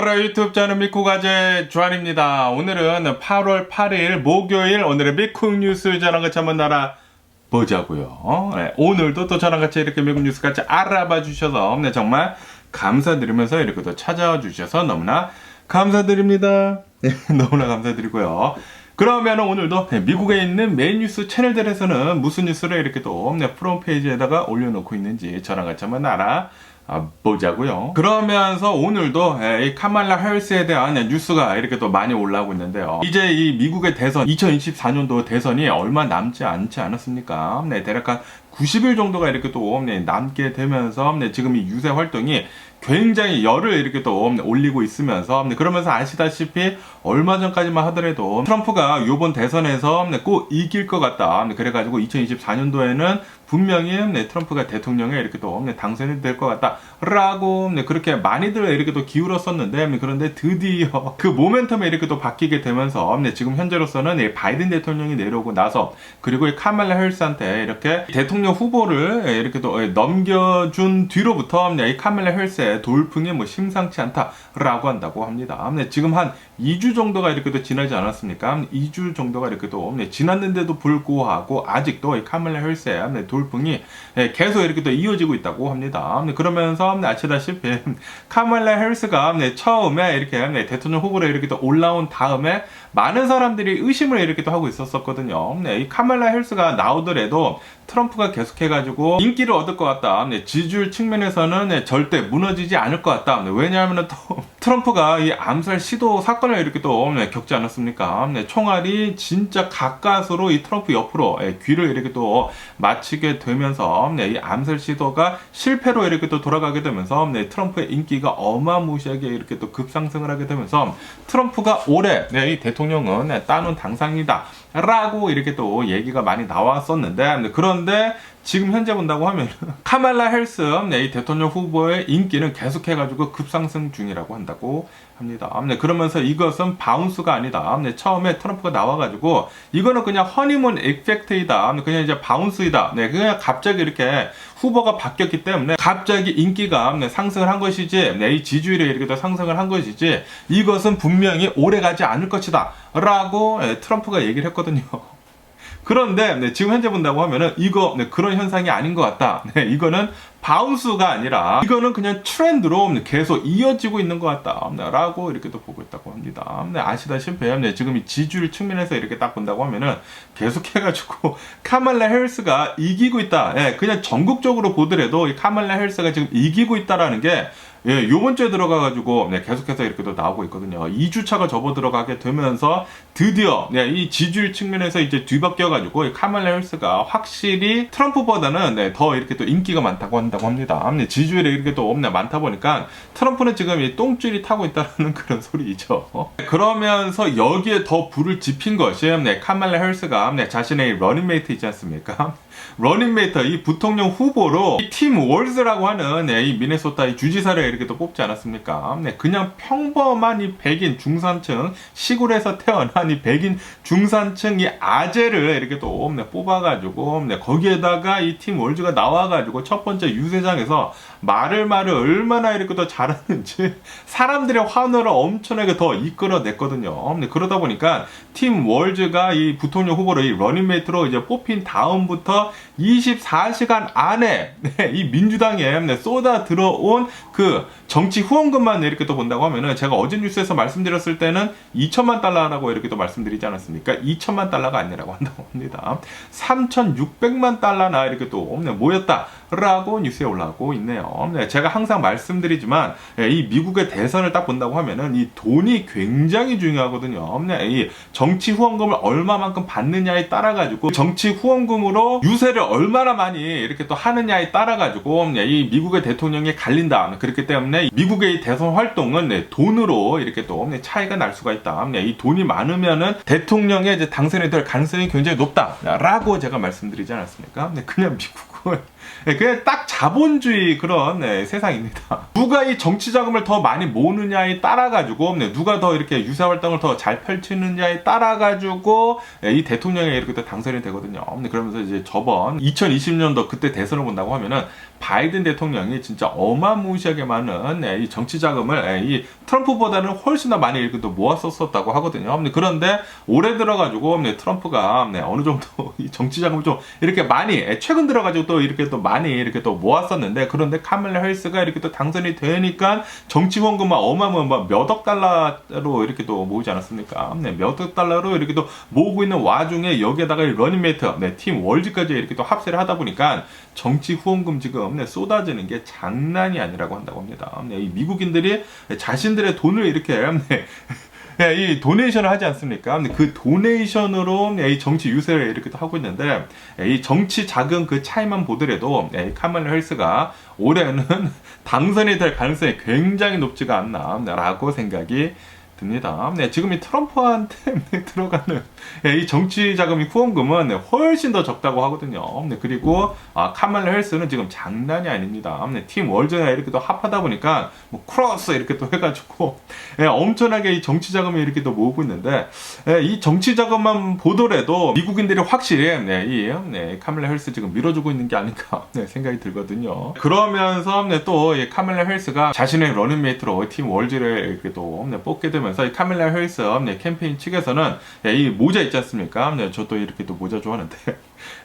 어라 유튜브 저는 미쿠가제 주한입니다. 오늘은 8월 8일 목요일 오늘의 미국 뉴스 저랑 같이 한번 알아보자고요. 네, 오늘도 또 저랑 같이 이렇게 미국 뉴스 같이 알아봐 주셔서 정말 감사드리면서 이렇게 또 찾아와 주셔서 너무나 감사드립니다. 네, 너무나 감사드리고요. 그러면 오늘도 미국에 있는 메인 뉴스 채널들에서는 무슨 뉴스를 이렇게 또 프롬 페이지에다가 올려놓고 있는지 저랑 같이 한번 보자고요. 그러면서 오늘도 이 카말라 해리스에 대한 뉴스가 이렇게 또 많이 올라오고 있는데요. 이제 이 미국의 대선 2024년도 대선이 얼마 남지 않지 않았습니까? 대략 한 90일 정도가 이렇게 또 남게 되면서 지금 이 유세 활동이 굉장히 열을 이렇게 또 올리고 있으면서 그러면서 아시다시피 얼마 전까지만 하더라도 트럼프가 이번 대선에서 꼭 이길 것 같다. 그래가지고 2024년도에는 분명히 트럼프가 대통령에 이렇게 또 당선이 될 것 같다. 라고 그렇게 많이들 이렇게 또 기울었었는데 그런데 드디어 그 모멘텀이 이렇게 또 바뀌게 되면서 지금 현재로서는 바이든 대통령이 내려오고 나서 그리고 이 카말라 해리스한테 이렇게 대통령 후보를 이렇게 또 넘겨준 뒤로부터 이 카말라 해리스의 돌풍이 심상치 않다라고 한다고 합니다. 지금 한 2주 정도가 이렇게 또 지나지 않았습니까? 2주 정도가 이렇게 또 지났는데도 불구하고 아직도 이 카말라 해리스의 돌풍이 계속 이렇게 또 이어지고 있다고 합니다. 그러면서 아시다시피 카말라 해리스가 처음에 이렇게 대통령 후보로 이렇게 또 올라온 다음에 많은 사람들이 의심을 이렇게 또 하고 있었거든요. 이 카말라 해리스가 나오더라도 트럼프가 계속해가지고 인기를 얻을 것 같다. 지지율 측면에서는 절대 무너지지 않을 것 같다. 왜냐하면 또 트럼프가 이 암살 시도 사건을 이렇게 또 겪지 않았습니까? 총알이 진짜 가까스로 이 트럼프 옆으로 귀를 이렇게 또 맞추게 되면서 이 암살 시도가 실패로 이렇게 또 돌아가게 되면서 트럼프의 인기가 어마무시하게 이렇게 또 급상승을 하게 되면서 트럼프가 올해 이 대통령은 따놓은 당상이다. 라고 이렇게 또 얘기가 많이 나왔었는데 그런데 지금 현재 본다고 하면 카말라 해리스 이 대통령 후보의 인기는 계속해가지고 급상승 중이라고 한다고 합니다. 그러면서 이것은 바운스가 아니다. 처음에 트럼프가 나와가지고 이거는 그냥 허니문 이펙트이다. 그냥 이제 바운스이다. 그냥 갑자기 이렇게 후보가 바뀌었기 때문에 갑자기 인기가 상승을 한 것이지 이 지지율이 이렇게 더 상승을 한 것이지 이것은 분명히 오래 가지 않을 것이다. 라고 트럼프가 얘기를 했거든요. 그런데 지금 현재 본다고 하면은 이거 그런 현상이 아닌 것 같다. 이거는 바운스가 아니라 이거는 그냥 트렌드로 계속 이어지고 있는 것 같다. 라고 이렇게 또 보고 있다고 합니다. 아시다시피 지금 이 지지율 측면에서 이렇게 딱 본다고 하면은 계속해가지고 카말라 해리스가 이기고 있다. 그냥 전국적으로 보더라도 이 카말라 해리스가 지금 이기고 있다라는 게 요번 주에 들어가가지고 계속해서 이렇게 또 나오고 있거든요. 2주차가 접어 들어가게 되면서 드디어 이 지지율 측면에서 이제 뒤바뀌어가지고 이 카말라 해리스가 확실히 트럼프보다는 더 이렇게 또 인기가 많다고 한다고 합니다. 지지율이 이렇게 또 많다 보니까 트럼프는 지금 이 똥줄이 타고 있다는 그런 소리죠. 그러면서 여기에 더 불을 지핀 것이 카말라 해리스가 자신의 러닝메이트 있지 않습니까? 러닝메이트 이 부통령 후보로 이 팀 월즈라고 하는 이 미네소타 이 주지사를 이렇게 또 뽑지 않았습니까? 그냥 평범한 이 백인 중산층 시골에서 태어난 이 백인 중산층 이 아재를 이렇게 또 뽑아가지고 거기에다가 이 팀 월즈가 나와가지고 첫 번째 유세장에서 말을 얼마나 이렇게 더 잘하는지 사람들의 환호를 엄청나게 더 이끌어냈거든요. 그러다 보니까 팀 월즈가 이 부통령 후보로 이 러닝메이트로 이제 뽑힌 다음부터 24시간 안에 이 민주당에 쏟아 들어온 그 정치 후원금만 이렇게 또 본다고 하면은 제가 어제 뉴스에서 말씀드렸을 때는 2천만 달러라고 이렇게 또 말씀드리지 않았습니까? 2천만 달러가 아니라고 한다고 합니다. 3,600만 달러나 이렇게 또 모였다라고 뉴스에 올라오고 있네요. 제가 항상 말씀드리지만 이 미국의 대선을 딱 본다고 하면은 이 돈이 굉장히 중요하거든요. 이 정치 후원금을 얼마만큼 받느냐에 따라 가지고 정치 후원금으로 유세를 얼마나 많이 이렇게 또 하느냐에 따라 가지고 이 미국의 대통령이 갈린다. 그렇기 때문에 미국의 이 대선 활동은 돈으로 이렇게 또 차이가 날 수가 있다. 이 돈이 많으면은 대통령에 이제 당선이 될 가능성이 굉장히 높다라고 제가 말씀드리지 않았습니까? 그냥 미국은 그냥 딱 자본주의 그런 세상입니다. 누가 이 정치 자금을 더 많이 모으느냐에 따라 가지고 누가 더 이렇게 유세 활동을 더 잘 펼치느냐에 따라 가지고 이 대통령이 이렇게 또 당선이 되거든요. 그러면서 이제 저번 2020년도 그때 대선을 본다고 하면은 바이든 대통령이 진짜 어마무시하게 많은 이 정치 자금을 이 트럼프보다는 훨씬 더 많이 이렇게 또 모았었다고 하거든요. 그런데 올해 들어가지고 트럼프가 어느 정도 이 정치 자금을 좀 이렇게 많이 최근 들어가지고 또 이렇게 또 많이 이렇게 또 모았었는데, 그런데 카멀라 해리스가 이렇게 또 당선이 되니까 정치 후원금만 어마어마한 몇억 달러로 이렇게 또 모으지 않았습니까? 몇억 달러로 이렇게 또 모으고 있는 와중에 여기에다가 러닝메이트 팀 월즈까지 이렇게 또 합세를 하다 보니까 정치 후원금 지금 쏟아지는 게 장난이 아니라고 한다고 합니다. 이 미국인들이 자신들의 돈을 이렇게 이 도네이션을 하지 않습니까? 근데 그 도네이션으로 이 정치 유세를 이렇게 하고 있는데, 이 정치 자금 그 차이만 보더라도 카멀라 해리스가 올해는 당선이 될 가능성이 굉장히 높지가 않나라고 생각이 듭니다. 지금 이 트럼프한테 들어가는 이 정치 자금이 후원금은 훨씬 더 적다고 하거든요. 그리고 카멀라 해리스는 지금 장난이 아닙니다. 팀 월즈가 이렇게 또 합하다 보니까 뭐 크로스 이렇게 또 해가지고 엄청나게 이 정치 자금이 이렇게 또 모으고 있는데, 이 정치 자금만 보더라도 미국인들이 확실히 이 카멀라 해리스 지금 밀어주고 있는 게 아닌가 생각이 들거든요. 그러면서 또 이 카멀라 해리스가 자신의 러닝메이트로 팀 월즈를 이렇게 또 뽑게 되면 이 카멀라 해리스 캠페인 측에서는 이 모자 있지 않습니까? 저도 이렇게 또 모자 좋아하는데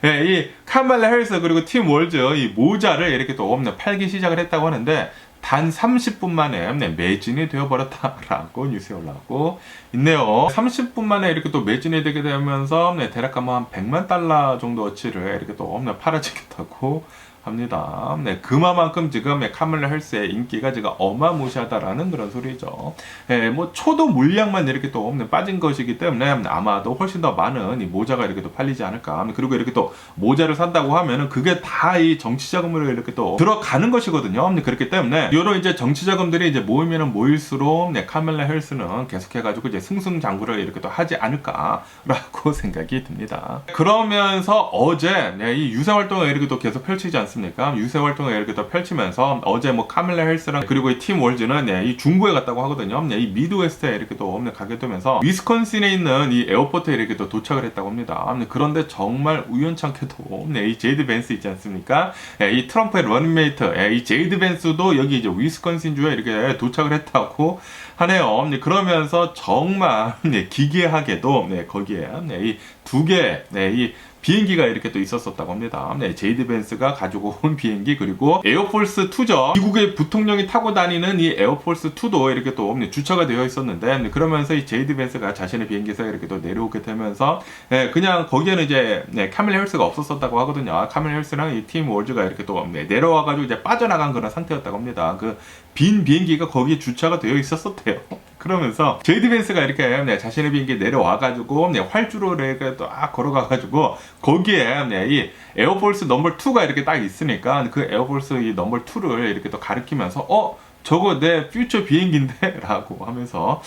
이 카멀라 해리스 그리고 팀 월즈 이 모자를 이렇게 또 팔기 시작을 했다고 하는데, 단 30분 만에 매진이 되어버렸다라고 뉴스에 올라오고 있네요. 30분 만에 이렇게 또 매진이 되게 되면서 대략 한 100만 달러 정도어치를 이렇게 또 팔아지겠다고 합니다. 그만큼 지금 카멀라 해리스의 인기가 지금 어마무시하다라는 그런 소리죠. 뭐 초도 물량만 이렇게 또 빠진 것이기 때문에 아마도 훨씬 더 많은 이 모자가 이렇게 또 팔리지 않을까. 그리고 이렇게 또 모자를 산다고 하면은 그게 다 이 정치 자금으로 이렇게 또 들어가는 것이거든요. 그렇기 때문에 이런 이제 정치 자금들이 이제 모이면 모일수록 카멀라 해리스는 계속해가지고 이제 승승장구를 이렇게 또 하지 않을까라고 생각이 듭니다. 그러면서 어제 이 유세 활동을 이렇게 또 계속 펼치지 않습니까? 유세 활동을 이렇게 또 펼치면서 어제 뭐 카멀라 해리스랑 그리고 이 팀 월즈는 이 중부에 갔다고 하거든요. 이 미드웨스트에 이렇게 또 가게 되면서 위스콘신에 있는 이 에어포트에 이렇게 또 도착을 했다고 합니다. 그런데 정말 우연찮게도 이 제이드 벤스 있지 않습니까? 이 트럼프의 러닝메이트 이 제이드 벤스도 여기 이제 위스콘신주에 이렇게 도착을 했다고 하네요. 그러면서 정말 기괴하게도 거기에 이 두 개 이 비행기가 이렇게 또 있었다고 합니다. 제이드 벤스가 가지고 온 비행기, 그리고 에어포스 2죠. 미국의 부통령이 타고 다니는 이 에어포스 2도 이렇게 또 주차가 되어 있었는데, 그러면서 이 제이드 벤스가 자신의 비행기에서 이렇게 또 내려오게 되면서 그냥 거기에는 이제 카멀라 해리스가 없었다고 하거든요. 카멀라 해리스랑 이 팀 월즈가 이렇게 또 내려와가지고 이제 빠져나간 그런 상태였다고 합니다. 그 빈 비행기가 거기에 주차가 되어 있었대요. 그러면서 제이드 벤스가 이렇게 자신의 비행기에 내려와가지고 활주로 이렇게 또 걸어가가지고 거기에 이 에어포스 넘버 2가 이렇게 딱 있으니까 그 에어포스 이 넘버 2를 이렇게 또 가리키면서 저거 내 퓨처 비행기인데? 라고 하면서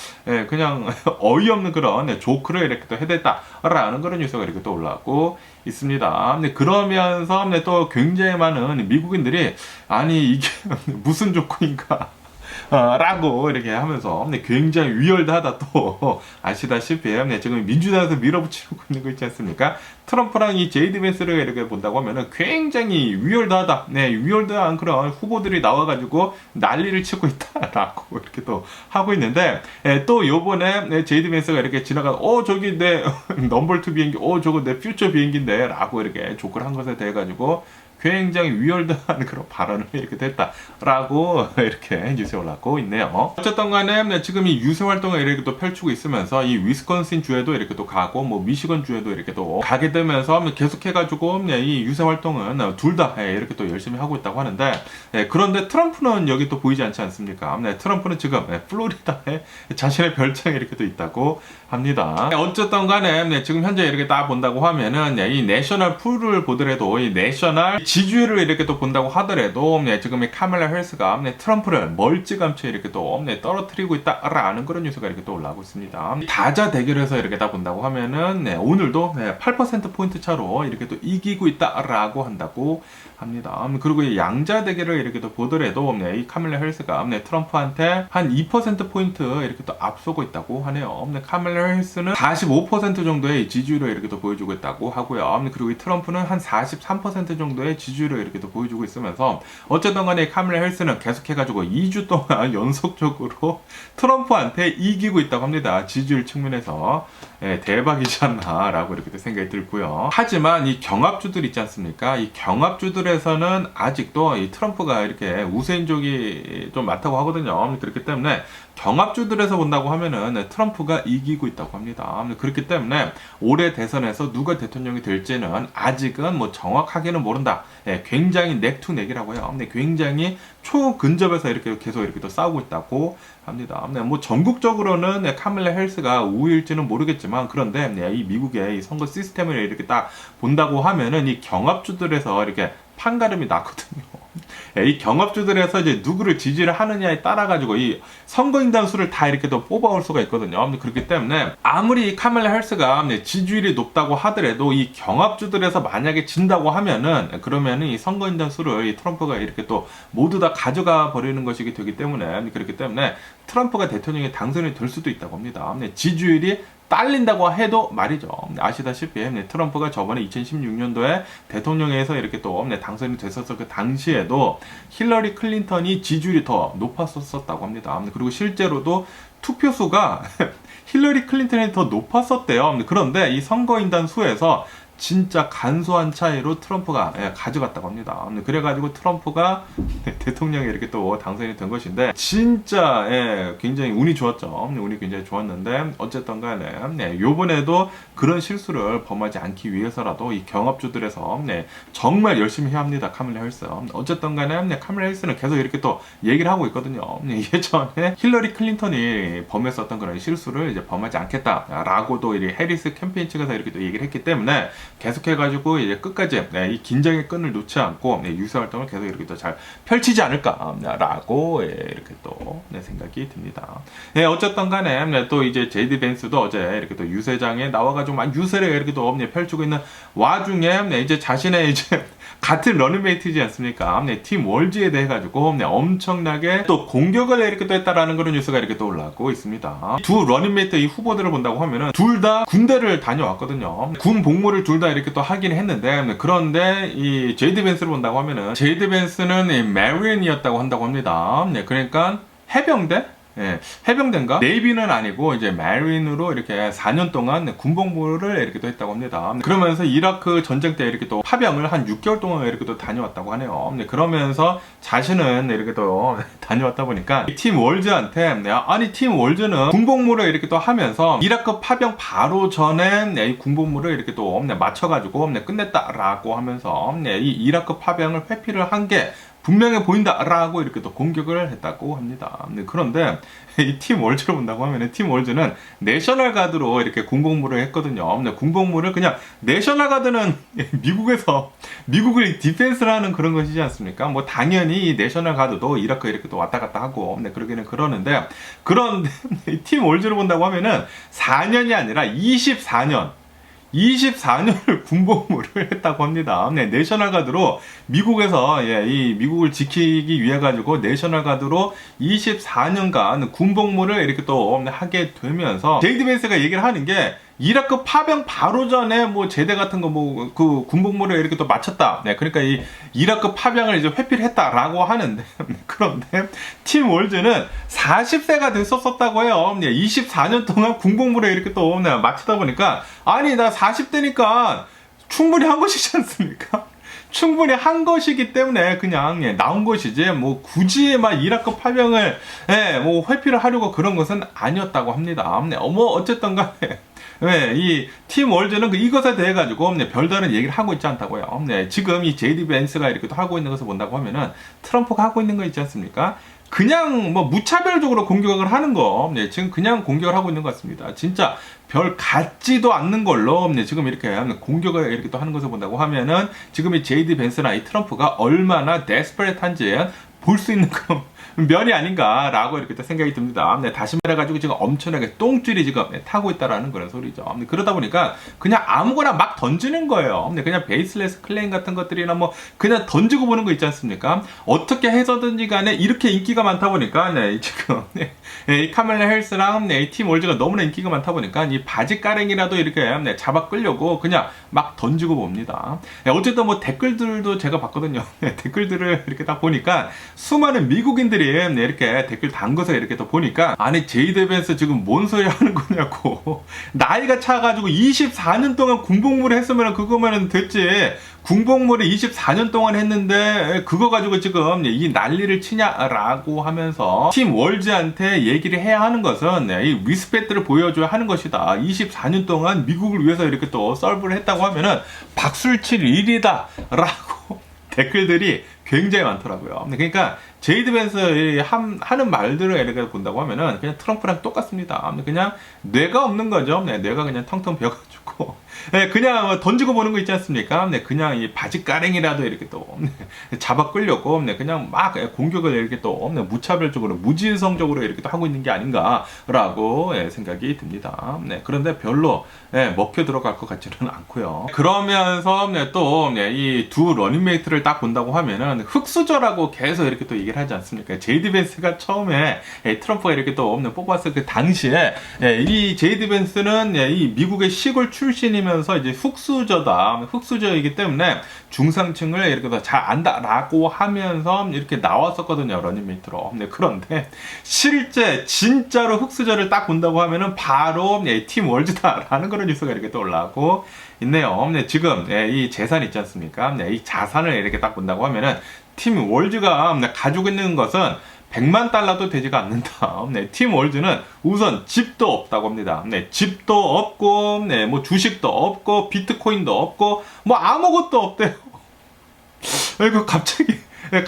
그냥 어이없는 그런 조크를 이렇게 또 해댔다라는 그런 뉴스가 이렇게 또 올라오고 있습니다. 그러면서 또 굉장히 많은 미국인들이 아니 이게 무슨 조크인가 라고 이렇게 하면서 굉장히 위열하다 또 아시다시피 지금 민주당에서 밀어붙이고 있는 거 있지 않습니까? 트럼프랑 이 제이드 벤스를 이렇게 본다고 하면은 굉장히 위열하다, 위열한 그런 후보들이 나와가지고 난리를 치고 있다라고 이렇게 또 하고 있는데, 또 요번에 제이드 벤스가 이렇게 지나가 저기 내 넘버 2 비행기, 저거 내 퓨처 비행기인데 라고 이렇게 조크를 한 것에 대해 가지고 굉장히 위열한 그런 발언을 이렇게 됐다라고 이렇게 뉴스에 올라오고 있네요. 어쨌든 간에 지금 이 유세 활동을 이렇게 또 펼치고 있으면서 이 위스콘신 주에도 이렇게 또 가고 뭐 미시건 주에도 이렇게 또 가게 되면서 계속해가지고 이 유세 활동은 둘 다 이렇게 또 열심히 하고 있다고 하는데, 그런데 트럼프는 여기 또 보이지 않지 않습니까? 트럼프는 지금 플로리다에 자신의 별장이 이렇게 또 있다고 합니다. 어쨌든 간에 지금 현재 이렇게 딱 본다고 하면은 이 내셔널 풀을 보더라도 이 내셔널 지지율을 이렇게 또 본다고 하더라도 지금 이 카멀라 해리스가 트럼프를 멀찌감치 이렇게 또 떨어뜨리고 있다라는 그런 뉴스가 이렇게 또 올라오고 있습니다. 다자 대결에서 이렇게 딱 본다고 하면은 오늘도 8% 포인트 차로 이렇게 또 이기고 있다라고 한다고 합니다. 그리고 이 양자 대결을 이렇게 또 보더라도 이 카밀라 헬스가 트럼프한테 한 2%포인트 이렇게 또 앞서고 있다고 하네요. 카밀라 헬스는 45% 정도의 지지율을 이렇게 또 보여주고 있다고 하고요. 그리고 이 트럼프는 한 43% 정도의 지지율을 이렇게 또 보여주고 있으면서 어쨌든 간에 카밀라 헬스는 계속해가지고 2주 동안 연속적으로 트럼프한테 이기고 있다고 합니다. 지지율 측면에서. 예, 대박이지 않나 라고 이렇게 생각이 들고요. 하지만 이 경합주들 있지 않습니까? 이 경합주들에서는 아직도 이 트럼프가 이렇게 우세인족이 좀 많다고 하거든요. 그렇기 때문에 경합주들에서 본다고 하면은 트럼프가 이기고 있다고 합니다. 그렇기 때문에 올해 대선에서 누가 대통령이 될지는 아직은 뭐 정확하게는 모른다. 예, 굉장히 넥투넥이라고 해요. 굉장히 초근접에서 이렇게 계속 이렇게 또 싸우고 있다고 합니다. 뭐 전국적으로는 카밀라 헬스가 우위일지는 모르겠지만 그런데 이 미국의 이 선거 시스템을 이렇게 딱 본다고 하면은 이 경합주들에서 이렇게 판가름이 나거든요. 이 경합주들에서 이제 누구를 지지를 하느냐에 따라 가지고 이 선거인단 수를 다 이렇게 또 뽑아올 수가 있거든요. 그렇기 때문에 아무리 카밀라 헬스가 지지율이 높다고 하더라도 이 경합주들에서 만약에 진다고 하면은 그러면은 이 선거인단 수를 이 트럼프가 이렇게 또 모두 다 가져가 버리는 것이기 되기 때문에 그렇기 때문에 트럼프가 대통령에 당선이 될 수도 있다고 합니다. 지지율이 딸린다고 해도 말이죠. 아시다시피 트럼프가 저번에 2016년도에 대통령에서 이렇게 또 당선이 됐었을 그 당시에도 힐러리 클린턴이 지지율이 더 높았었다고 합니다. 그리고 실제로도 투표수가 힐러리 클린턴이 더 높았었대요. 그런데 이 선거인단 수에서 진짜 간소한 차이로 트럼프가 가져갔다고 합니다. 그래가지고 트럼프가 대통령에 이렇게 또 당선이 된 것인데 진짜 굉장히 운이 좋았죠. 운이 굉장히 좋았는데 어쨌든 간에 요번에도 그런 실수를 범하지 않기 위해서라도 이 경합주들에서 정말 열심히 해야 합니다. 카밀라 헬스. 어쨌든 간에 카밀라 헬스는 계속 이렇게 또 얘기를 하고 있거든요. 예전에 힐러리 클린턴이 범했었던 그런 실수를 이제 범하지 않겠다라고도 이 해리스 캠페인 측에서 이렇게 또 얘기를 했기 때문에 계속해가지고 이제 끝까지 이 긴장의 끈을 놓지 않고 유세 활동을 계속 이렇게 또 잘 펼치지 않을까라고 이렇게 또 생각이 듭니다. 어쨌든 간에 또 이제 제이디 벤스도 어제 이렇게 또 유세장에 나와가지고 막 유세를 이렇게 또 펼치고 있는 와중에 이제 자신의 이제 같은 러닝메이트지 않습니까? 팀 월즈에 대해 가지고 엄청나게 또 공격을 이렇게 또 했다라는 그런 뉴스가 이렇게 또 올라오고 있습니다. 두 러닝메이트 이 후보들을 본다고 하면은 둘 다 군대를 다녀왔거든요. 군 복무를 둘 다 이렇게 또 하긴 했는데 그런데 이 제이드 벤스를 본다고 하면은 제이드 벤스는 메린이었다고 한다고 합니다. 그러니까 해병대? 해병대인가? 네이비는 아니고 이제 메린으로 이렇게 4년 동안 군복무를 이렇게 또 했다고 합니다. 그러면서 이라크 전쟁 때 이렇게 또 파병을 한 6개월 동안 이렇게 또 다녀왔다고 하네요. 그러면서 자신은 이렇게 또 다녀왔다 보니까 팀 월즈한테 아니 팀 월즈는 군복무를 이렇게 또 하면서 이라크 파병 바로 전에 이 군복무를 이렇게 또 맞춰가지고 끝냈다라고 하면서 이 이라크 파병을 회피를 한 게 분명해 보인다라고 이렇게 또 공격을 했다고 합니다. 그런데 이 팀 월즈를 본다고 하면 팀 월즈는 내셔널 가드로 이렇게 군복무를 했거든요. 군복무를 그냥 내셔널 가드는 미국에서 미국을 디펜스를 하는 그런 것이지 않습니까? 뭐 당연히 내셔널 가드도 이라크 이렇게 또 왔다 갔다 하고 그러기는 그러는데 그런데 팀 월즈를 본다고 하면은 4년이 아니라 24년을 군복무를 했다고 합니다. 내셔널 가드로 미국에서 이 미국을 지키기 위해 가지고 내셔널 가드로 24년간 군복무를 이렇게 또 하게 되면서 제이드 벤스가 얘기를 하는 게 이라크 파병 바로 전에 뭐 제대 같은 거 뭐 그 군복무를 이렇게 또 마쳤다. 그러니까 이 이라크 파병을 이제 회피를 했다라고 하는데 그런데 팀 월즈는 40세가 됐었다고 해요. 24년 동안 군복무를 이렇게 또 마치다 보니까 아니 나 40대니까 충분히 한 것이지 않습니까? 충분히 한 것이기 때문에 그냥 나온 것이지 뭐 굳이 막 이라크 파병을 뭐 회피를 하려고 그런 것은 아니었다고 합니다. 뭐 어쨌든 간에 이 팀 월즈는 이것에 대해 가지고 별다른 얘기를 하고 있지 않다고요. 지금 이 제이디 벤스가 이렇게 또 하고 있는 것을 본다고 하면은 트럼프가 하고 있는 거 있지 않습니까? 그냥 뭐 무차별적으로 공격을 하는 거 지금 그냥 공격을 하고 있는 것 같습니다. 진짜 별 같지도 않는 걸로 지금 이렇게 공격을 이렇게 또 하는 것을 본다고 하면은 지금 이 제이디 벤스나 이 트럼프가 얼마나 데스퍼레트한지 볼 수 있는 그런 면이 아닌가라고 이렇게 또 생각이 듭니다. 네, 다시 말해가지고 지금 엄청나게 똥줄이 지금 타고 있다라는 그런 소리죠. 네, 그러다 보니까 그냥 아무거나 막 던지는 거예요. 네, 그냥 베이스레스 클레임 같은 것들이나 뭐 그냥 던지고 보는 거 있지 않습니까? 어떻게 해서든지 간에 이렇게 인기가 많다 보니까 네, 지금 네, 이 카멜라 헬스랑 네, 이 팀 월즈가 너무나 인기가 많다 보니까 이 바지 가랭이라도 이렇게 네, 잡아 끌려고 그냥 막 던지고 봅니다. 네, 어쨌든 뭐 댓글들도 제가 봤거든요. 네, 댓글들을 이렇게 딱 보니까 수많은 미국인들이 네, 이렇게 댓글 담궈서 이렇게 또 보니까 아니 제이드 벤스 지금 뭔 소리 하는 거냐고 나이가 차가지고 24년 동안 군복무를 했으면 그거면 됐지 군복무를 24년 동안 했는데 그거 가지고 지금 이 난리를 치냐라고 하면서 팀 월즈한테 얘기를 해야 하는 것은 이 리스펙트를 보여줘야 하는 것이다. 24년 동안 미국을 위해서 이렇게 또 서브를 했다고 하면은 박수를 칠 일이다 라고 댓글들이 굉장히 많더라고요. 그러니까 제이드 벤스 하는 말들을 이렇게 본다고 하면은 그냥 트럼프랑 똑같습니다. 그냥 뇌가 없는 거죠. 네, 뇌가 그냥 텅텅 비어가지고 네, 그냥 던지고 보는 거 있지 않습니까? 네, 그냥 이 바지 가랭이라도 이렇게 또 잡아 끌려고 네, 그냥 막 공격을 이렇게 또 무차별적으로 무지성적으로 이렇게 또 하고 있는 게 아닌가라고 생각이 듭니다. 네, 그런데 별로 먹혀 들어갈 것 같지는 않고요. 그러면서 또 이 두 러닝메이트를 딱 본다고 하면은 흑수저라고 계속 이렇게 또 얘기를 하지 않습니까? 제이드 벤스가 처음에 트럼프가 이렇게 또 뽑았을 그 당시에 이 제이드 벤스는 이 미국의 시골 출신이면서 이제 흑수저이기 때문에 중상층을 이렇게 더 잘 안다라고 하면서 이렇게 나왔었거든요, 러닝메이트로. 그런데 실제 진짜로 흑수저를 딱 본다고 하면은 바로 팀 월즈다라는 그런 뉴스가 이렇게 또 올라오고 있네요. 지금 이 재산 있지 않습니까? 이 자산을 이렇게 딱 본다고 하면은 팀 월즈가 가지고 있는 것은 100만 달러도 되지가 않는다. 팀 월즈는 우선 집도 없다고 합니다. 집도 없고, 뭐 주식도 없고, 비트코인도 없고, 뭐 아무것도 없대요. 이거 갑자기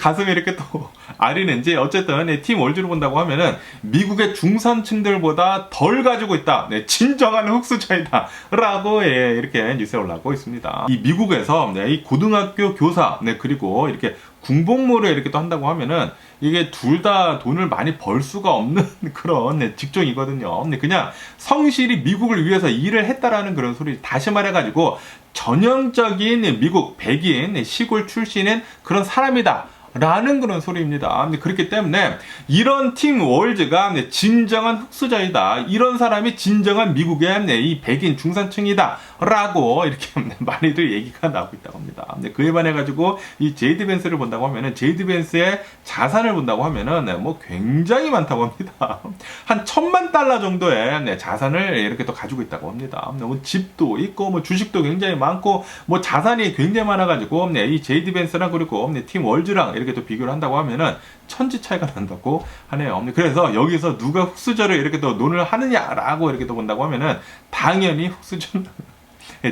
가슴이 이렇게 또 아리는지 어쨌든 팀 월즈로 본다고 하면은 미국의 중산층들보다 덜 가지고 있다. 진정한 흑수저이다. 라고 이렇게 뉴스에 올라오고 있습니다. 이 미국에서 이 고등학교 교사 그리고 이렇게 군복무를 이렇게 또 한다고 하면은 이게 둘 다 돈을 많이 벌 수가 없는 그런 직종이거든요. 그냥 성실히 미국을 위해서 일을 했다라는 그런 소리 다시 말해가지고 전형적인 미국 백인 시골 출신인 그런 사람이다. 라는 그런 소리입니다. 그렇기 때문에 이런 팀 월즈가 진정한 흑수저이다. 이런 사람이 진정한 미국의 이 백인 중산층이다. 라고 이렇게 많이들 얘기가 나오고 있다고 합니다. 그에 반해가지고 이 제이드 벤스를 본다고 하면은 제이드 벤스의 자산을 본다고 하면은 뭐 굉장히 많다고 합니다. 한 1000만 달러 정도의 자산을 이렇게 또 가지고 있다고 합니다. 뭐 집도 있고 뭐 주식도 굉장히 많고 뭐 자산이 굉장히 많아가지고 이 제이드 벤스랑 그리고 팀 월즈랑 이렇게 또 비교를 한다고 하면은 천지 차이가 난다고 하네요. 그래서 여기서 누가 흑수저를 이렇게 또 논을 하느냐라고 이렇게 또 본다고 하면은 당연히 흑수저는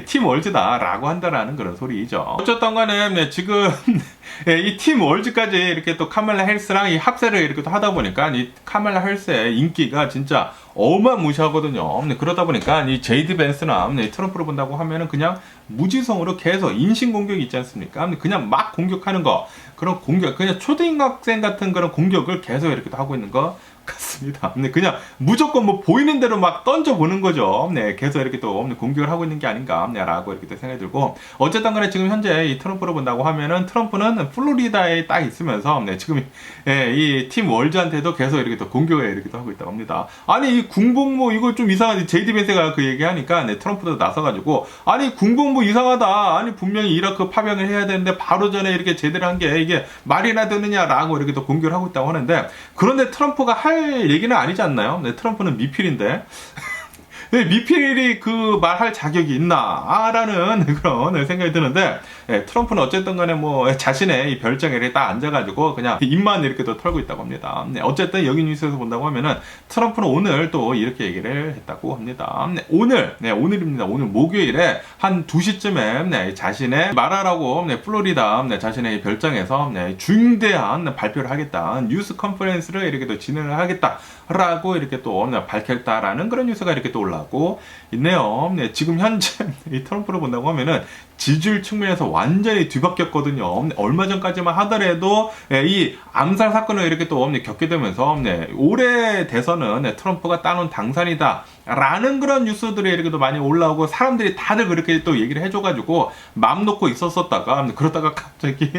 팀 월즈다라고 한다라는 그런 소리죠. 어쨌든 간에 지금 이 팀 월즈까지 이렇게 또 카멜라 헬스랑 이 합세를 이렇게 또 하다 보니까 이 카멜라 헬스의 인기가 진짜 어마무시하거든요. 그러다 보니까 이 제이드 벤스나 트럼프를 본다고 하면은 그냥 무지성으로 계속 인신공격이 있지 않습니까? 그냥 막 공격하는 거, 그런 공격, 그냥 초등학생 같은 그런 공격을 계속 이렇게 또 하고 있는 거 같습니다. 그냥 무조건 뭐 보이는 대로 막 던져보는 거죠. 계속 이렇게 또 공격을 하고 있는 게 아닌가라고 이렇게 또 생각이 들고, 어쨌든 간에 지금 현재 이 트럼프를 본다고 하면은 트럼프는 플로리다에 딱 있으면서 지금 이 팀 월즈한테도 계속 이렇게 또 공격을 이렇게 또 하고 있다고 합니다. 아니 이 군복무 이거 좀 이상하지. 제이드 벤스가 그 얘기하니까 트럼프도 나서가지고 아니 군복무 이상하다. 아니 분명히 이라크 파병을 해야 되는데 바로 전에 이렇게 제대로 한 게 이게 말이나 되느냐라고 이렇게 또 공격을 하고 있다고 하는데, 그런데 트럼프가 할 얘기는 아니지 않나요? 트럼프는 미필인데 미필이 그 말할 자격이 있나? 라는 그런 생각이 드는데, 트럼프는 어쨌든 간에 뭐 자신의 이 별장에 딱 앉아가지고 그냥 입만 이렇게 또 털고 있다고 합니다. 어쨌든 여기 뉴스에서 본다고 하면은 트럼프는 오늘 또 이렇게 얘기를 했다고 합니다. 오늘입니다. 오늘 목요일에 한 2시쯤에 자신의 말하라고 플로리다 자신의 별장에서 중대한 발표를 하겠다. 뉴스 컨퍼런스를 이렇게 또 진행을 하겠다라고 이렇게 또 밝혔다라는 그런 뉴스가 이렇게 또 올라 올라가고 있네요. 네, 지금 현재 이 트럼프를 본다고 하면은 지지율 측면에서 완전히 뒤바뀌었거든요. 얼마 전까지만 하더라도 이 암살 사건을 이렇게 또 겪게 되면서 올해 대선은 트럼프가 따놓은 당선이다 라는 그런 뉴스들이 이렇게 또 많이 올라오고 사람들이 다들 그렇게 또 얘기를 해줘가지고 마음 놓고 있었었다가 그러다가 갑자기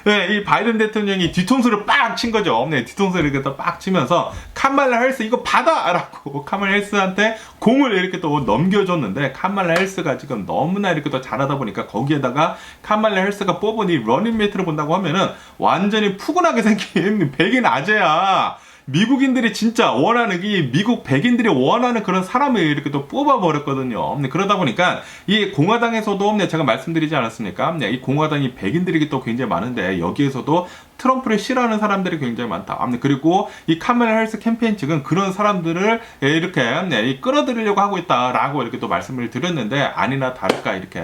이 바이든 대통령이 뒤통수를 빡 친 거죠. 뒤통수를 이렇게 또 빡 치면서 카말라 헬스 이거 받아! 라고 카말라 헬스한테 공을 이렇게 또 넘겨줬는데 카말라 헬스가 지금 너무나 이렇게 또 잘하다 보니까 거기에다가 카말라 헬스가 뽑은 이 러닝메이트를 본다고 하면은 완전히 푸근하게 생긴 백인 아재야. 미국인들이 진짜 원하는 이 미국 백인들이 원하는 그런 사람을 이렇게 또 뽑아버렸거든요. 그러다 보니까 이 공화당에서도 제가 말씀드리지 않았습니까? 이 공화당이 백인들이 또 굉장히 많은데 여기에서도 트럼프를 싫어하는 사람들이 굉장히 많다. 그리고 이 카멜라 헬스 캠페인 측은 그런 사람들을 이렇게 끌어들이려고 하고 있다라고 이렇게 또 말씀을 드렸는데 아니나 다를까 이렇게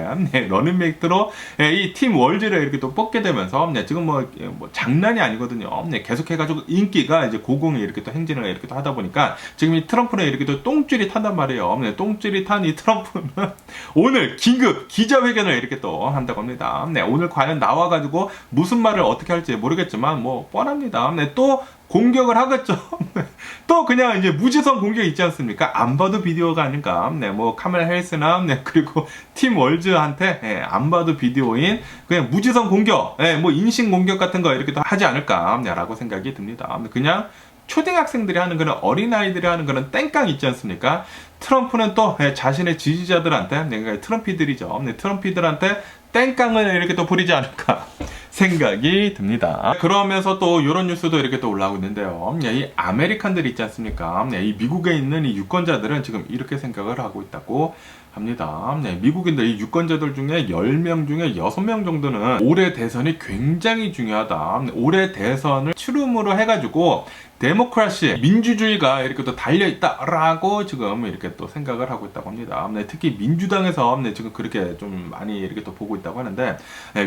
러닝메이트로 이 팀 월즈를 이렇게 또 뽑게 되면서 지금 뭐 장난이 아니거든요. 계속해가지고 인기가 이제 고공에 이렇게 또 행진을 이렇게 또 하다 보니까 지금 이 트럼프는 이렇게 또 똥줄이 탄단 말이에요. 똥줄이 탄 이 트럼프는 오늘 긴급 기자회견을 이렇게 또 한다고 합니다. 오늘 과연 나와가지고 무슨 말을 어떻게 할지 모르겠지만 뭐 뻔합니다. 또 공격을 하겠죠. 또 그냥 이제 무지성 공격 있지 않습니까? 안 봐도 비디오가 아닌가. 뭐 카멜라 헬스나 그리고 팀 월즈한테 안 봐도 비디오인 그냥 무지성 공격, 뭐 인신 공격 같은 거 이렇게 또 하지 않을까라고 생각이 듭니다. 그냥 초등학생들이 하는 그런 어린아이들이 하는 그런 땡깡 있지 않습니까? 트럼프는 또 자신의 지지자들한테 트럼피들이죠. 트럼피들한테 땡깡을 이렇게 또 부리지 않을까 생각이 듭니다. 그러면서 또 이런 뉴스도 이렇게 또 올라오고 있는데요. 이 아메리칸들이 있지 않습니까? 이 미국에 있는 이 유권자들은 지금 이렇게 생각을 하고 있다고 합니다. 미국인들 이 유권자들 중에 10명 중에 6명 정도는 올해 대선이 굉장히 중요하다. 올해 대선을 추름으로 해가지고 데모크라시, 민주주의가 이렇게 또 달려있다라고 지금 이렇게 또 생각을 하고 있다고 합니다. 특히 민주당에서 지금 그렇게 좀 많이 이렇게 또 보고 있다고 하는데,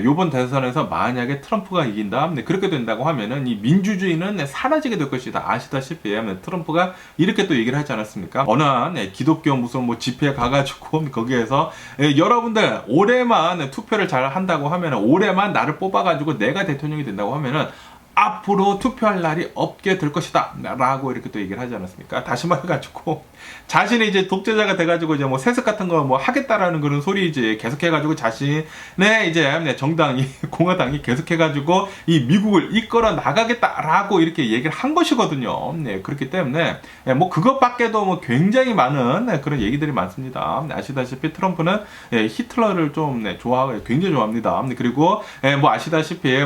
요번 대선에서 만약에 트럼프가 이긴다, 그렇게 된다고 하면은 이 민주주의는 사라지게 될 것이다. 아시다시피 트럼프가 이렇게 또 얘기를 하지 않았습니까? 어느 기독교 무슨 뭐 집회에 가가지고 거기에서 여러분들 올해만 투표를 잘 한다고 하면은 올해만 나를 뽑아가지고 내가 대통령이 된다고 하면은 앞으로 투표할 날이 없게 될 것이다 라고 이렇게 또 얘기를 하지 않았습니까? 다시 말해가지고 자신이 이제 독재자가 돼가지고 이제 뭐 세습 같은 거 뭐 하겠다라는 그런 소리지 계속해가지고 자신의 이제 정당이 공화당이 계속해가지고 이 미국을 이끌어 나가겠다라고 이렇게 얘기를 한 것이거든요. 그렇기 때문에 뭐 그것밖에도 뭐 굉장히 많은 그런 얘기들이 많습니다. 아시다시피 트럼프는 히틀러를 좀 좋아하고 굉장히 좋아합니다. 그리고 뭐 아시다시피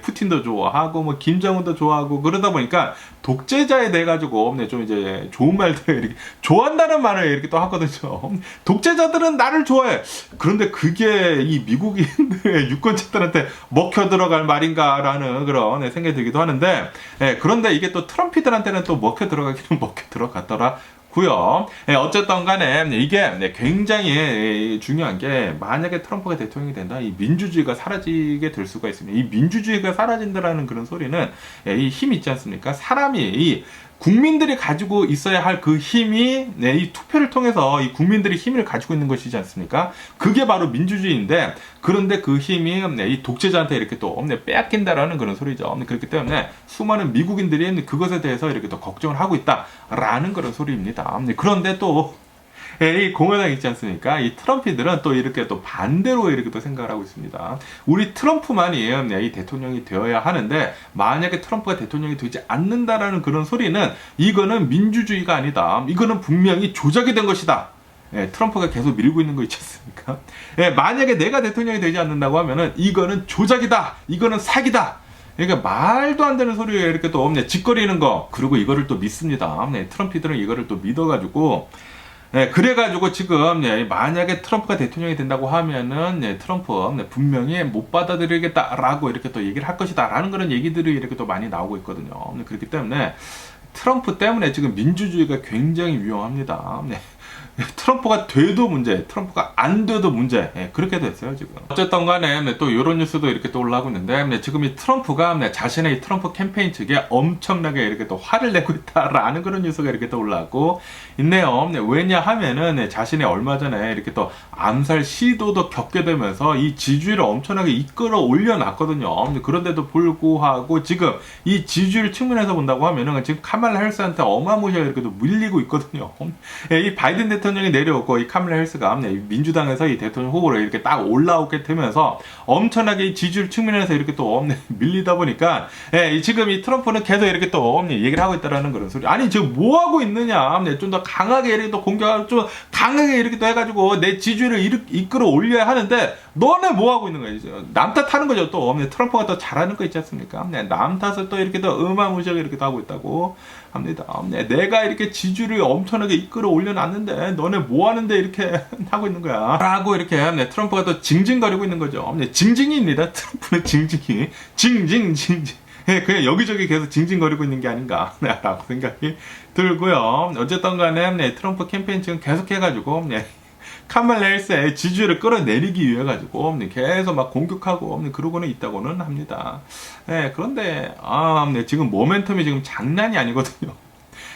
푸틴도 좋아하고 뭐 김정은도 좋아하고 그러다 보니까 독재자에 대해 가지고 좀 이제 좋은 말들을 이렇게 좋아한다는 말을 이렇게 또 하거든요. 독재자들은 나를 좋아해. 그런데 그게 이 미국인들의 유권자들한테 먹혀 들어갈 말인가라는 그런 생각이 들기도 하는데, 그런데 이게 또 트럼피들한테는 또 먹혀 들어가기는 먹혀 들어갔더라. 고요. 어쨌든 간에 이게 굉장히 중요한 게 만약에 트럼프가 대통령이 된다, 이 민주주의가 사라지게 될 수가 있습니다. 이 민주주의가 사라진다라는 그런 소리는 이 힘 있지 않습니까? 사람이 이 국민들이 가지고 있어야 할 그 힘이 이 투표를 통해서 이 국민들이 힘을 가지고 있는 것이지 않습니까? 그게 바로 민주주의인데, 그런데 그 힘이 이 독재자한테 이렇게 또 빼앗긴다라는 그런 소리죠. 그렇기 때문에 수많은 미국인들이 그것에 대해서 이렇게 또 걱정을 하고 있다라는 그런 소리입니다. 그런데 또 이 공화당 있지 않습니까? 이 트럼피들은 또 이렇게 또 반대로 이렇게 또 생각을 하고 있습니다. 우리 트럼프만이 이 대통령이 되어야 하는데, 만약에 트럼프가 대통령이 되지 않는다라는 그런 소리는 이거는 민주주의가 아니다. 이거는 분명히 조작이 된 것이다. 트럼프가 계속 밀고 있는 거 있지 않습니까? 만약에 내가 대통령이 되지 않는다고 하면은 이거는 조작이다. 이거는 사기다. 그러니까 말도 안 되는 소리에 이렇게 또 짓거리는 거. 그리고 이거를 또 믿습니다. 트럼피들은 이거를 또 믿어가지고 그래가지고 지금 만약에 트럼프가 대통령이 된다고 하면은 트럼프 분명히 못 받아들이겠다라고 이렇게 또 얘기를 할 것이다라는 그런 얘기들이 이렇게 또 많이 나오고 있거든요. 그렇기 때문에 트럼프 때문에 지금 민주주의가 굉장히 위험합니다. 트럼프가 돼도 문제, 트럼프가 안 돼도 문제. 그렇게 됐어요, 지금. 어쨌든 간에 또 이런 뉴스도 이렇게 또 올라오고 있는데, 지금 이 트럼프가 자신의 이 트럼프 캠페인 측에 엄청나게 이렇게 또 화를 내고 있다라는 그런 뉴스가 이렇게 또 올라오고 있네요. 왜냐하면은 자신이 얼마 전에 이렇게 또 암살 시도도 겪게 되면서 이 지지율을 엄청나게 이끌어 올려놨거든요. 그런데도 불구하고 지금 이 지지율 측면에서 본다고 하면은 지금 카말라 해리스한테 어마무시하게 이렇게 또 밀리고 있거든요. 이 바이든 대통령이 내려오고 이 카말라 해리스가 민주당에서 이 대통령 후보로 이렇게 딱 올라오게 되면서 엄청나게 이 지지율 측면에서 이렇게 또 밀리다 보니까 지금 이 트럼프는 계속 이렇게 또 얘기를 하고 있다라는 그런 소리. 아니 지금 뭐 하고 있느냐? 좀 더 강하게 이렇게 또 공격하고 좀 강하게 이렇게 또 해가지고 내 지지율을 이끌어 올려야 하는데 너네 뭐 하고 있는 거야? 남 탓하는 거죠. 또 트럼프가 더 잘하는 거 있지 않습니까? 남 탓을 또 이렇게 더 어마무시하게 이렇게 또 하고 있다고 합니다. 내가 이렇게 지지율을 엄청나게 이끌어 올려놨는데 너네 뭐 하는데 이렇게 하고 있는 거야? 라고 이렇게 트럼프가 또 징징거리고 있는 거죠. 징징이입니다. 트럼프는 징징이. 징징. 그냥 여기저기 계속 징징거리고 있는 게 아닌가 라고 생각이 들고요. 어쨌든 간에 트럼프 캠페인 지금 계속 해가지고 카말라 해리스의 지지율을 끌어내리기 위해 가지고 계속 막 공격하고 그러고는 있다고는 합니다. 그런데 지금 모멘텀이 지금 장난이 아니거든요.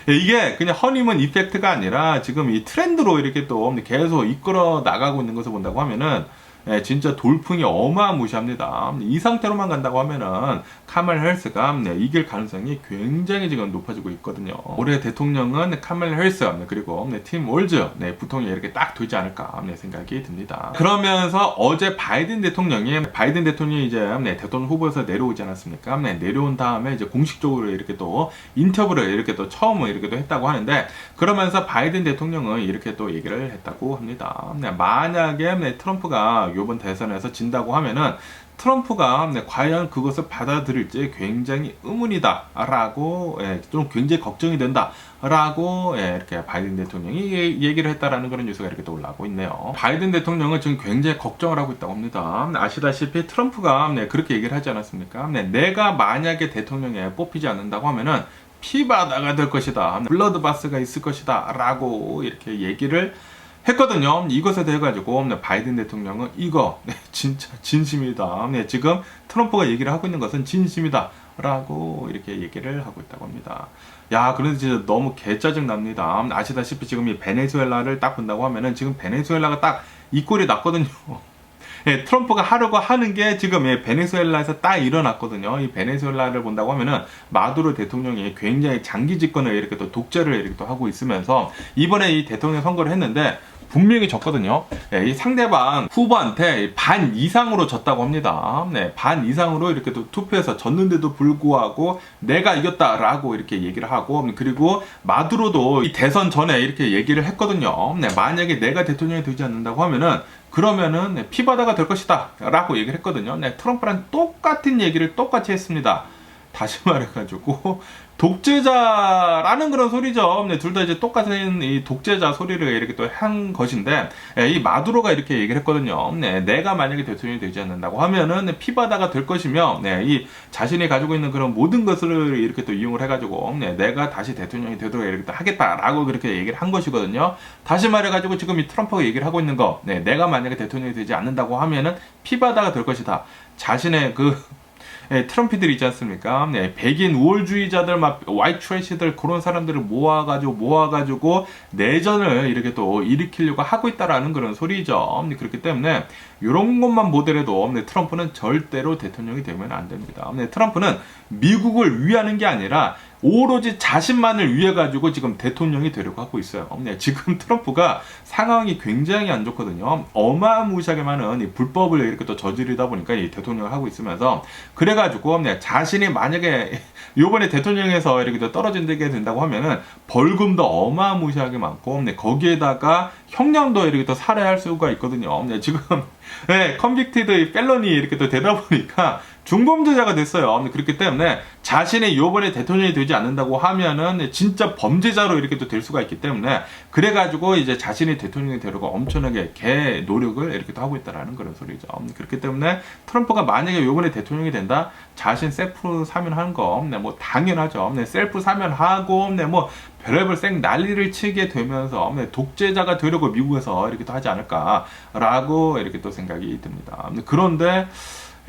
이게 그냥 허니문 이펙트가 아니라 지금 이 트렌드로 이렇게 또 계속 이끌어 나가고 있는 것을 본다고 하면은 진짜 돌풍이 어마무시합니다. 이 상태로만 간다고 하면은 카말라 해리스가 이길 가능성이 굉장히 지금 높아지고 있거든요. 올해 대통령은 카말라 해리스 그리고 팀 월즈 부통이 이렇게 딱 되지 않을까 생각이 듭니다. 그러면서 어제 바이든 대통령이 이제 대통령 후보에서 내려오지 않았습니까? 내려온 다음에 이제 공식적으로 이렇게 또 인터뷰를 이렇게 또 처음으로 이렇게 또 했다고 하는데, 그러면서 바이든 대통령은 이렇게 또 얘기를 했다고 합니다. 만약에 트럼프가 이번 대선에서 진다고 하면은 트럼프가 과연 그것을 받아들일지 굉장히 의문이다 라고 좀 굉장히 걱정이 된다 라고 이렇게 바이든 대통령이 얘기를 했다라는 그런 뉴스가 이렇게 또 올라오고 있네요. 바이든 대통령은 지금 굉장히 걱정을 하고 있다고 합니다. 아시다시피 트럼프가 그렇게 얘기를 하지 않았습니까? 내가 만약에 대통령에 뽑히지 않는다고 하면은 피바다가 될 것이다, 블러드바스가 있을 것이다 라고 이렇게 얘기를 했거든요. 이것에 대해 가지고 바이든 대통령은 이거 진짜 진심이다, 지금 트럼프가 얘기를 하고 있는 것은 진심이다 라고 이렇게 얘기를 하고 있다고 합니다. 야, 그런데 진짜 너무 개짜증 납니다. 아시다시피 지금 이 베네수엘라를 딱 본다고 하면은 지금 베네수엘라가 딱 이 꼴이 났거든요. 트럼프가 하려고 하는 게 지금 베네수엘라에서 딱 일어났거든요. 이 베네수엘라를 본다고 하면은 마두로 대통령이 굉장히 장기 집권을 이렇게 또 독재를 이렇게 또 하고 있으면서 이번에 이 대통령 선거를 했는데 분명히 졌거든요. 이 상대방 후보한테 반 이상으로 졌다고 합니다. 반 이상으로 이렇게 또 투표해서 졌는데도 불구하고 내가 이겼다라고 이렇게 얘기를 하고, 그리고 마두로도 이 대선 전에 이렇게 얘기를 했거든요. 만약에 내가 대통령이 되지 않는다고 하면은 그러면은 피바다가 될 것이다 라고 얘기를 했거든요. 트럼프랑 똑같은 얘기를 똑같이 했습니다. 다시 말해가지고 독재자라는 그런 소리죠. 둘 다 이제 똑같은 이 독재자 소리를 이렇게 또 한 것인데, 이 마두로가 이렇게 얘기를 했거든요. 내가 만약에 대통령이 되지 않는다고 하면은 피바다가 될 것이며, 이 자신이 가지고 있는 그런 모든 것을 이렇게 또 이용을 해가지고 내가 다시 대통령이 되도록 이렇게 또 하겠다라고 그렇게 얘기를 한 것이거든요. 다시 말해가지고 지금 이 트럼프가 얘기를 하고 있는 거, 내가 만약에 대통령이 되지 않는다고 하면은 피바다가 될 것이다. 자신의 트럼피들이 있지 않습니까? 백인 우월주의자들, 막 화이트 트래시들, 그런 사람들을 모아가지고 내전을 이렇게 또 일으키려고 하고 있다라는 그런 소리죠. 그렇기 때문에 이런 것만 모델해도 트럼프는 절대로 대통령이 되면 안 됩니다. 트럼프는 미국을 위하는 게 아니라 오로지 자신만을 위해 가지고 지금 대통령이 되려고 하고 있어요. 지금 트럼프가 상황이 굉장히 안 좋거든요. 어마무시하게 많은 이 불법을 이렇게 또 저지르다 보니까 이 대통령을 하고 있으면서, 그래가지고 자신이 만약에 요번에 대통령에서 이렇게 또 떨어진다게 된다고 하면은 벌금도 어마무시하게 많고, 거기에다가 형량도 이렇게 또 살해할 수가 있거든요. 지금 컨빅티드 펠런이 이렇게 또 되다 보니까 중범죄자가 됐어요. 그렇기 때문에 자신이 요번에 대통령이 되지 않는다고 하면은 진짜 범죄자로 이렇게 또 될 수가 있기 때문에 그래가지고 이제 자신이 대통령이 되려고 엄청나게 개 노력을 이렇게 또 하고 있다라는 그런 소리죠. 그렇기 때문에 트럼프가 만약에 요번에 대통령이 된다, 자신 셀프 사면하는 거, 뭐 당연하죠. 셀프 사면하고, 뭐 별의별 쌩 난리를 치게 되면서 독재자가 되려고 미국에서 이렇게 또 하지 않을까라고 이렇게 또 생각이 듭니다. 그런데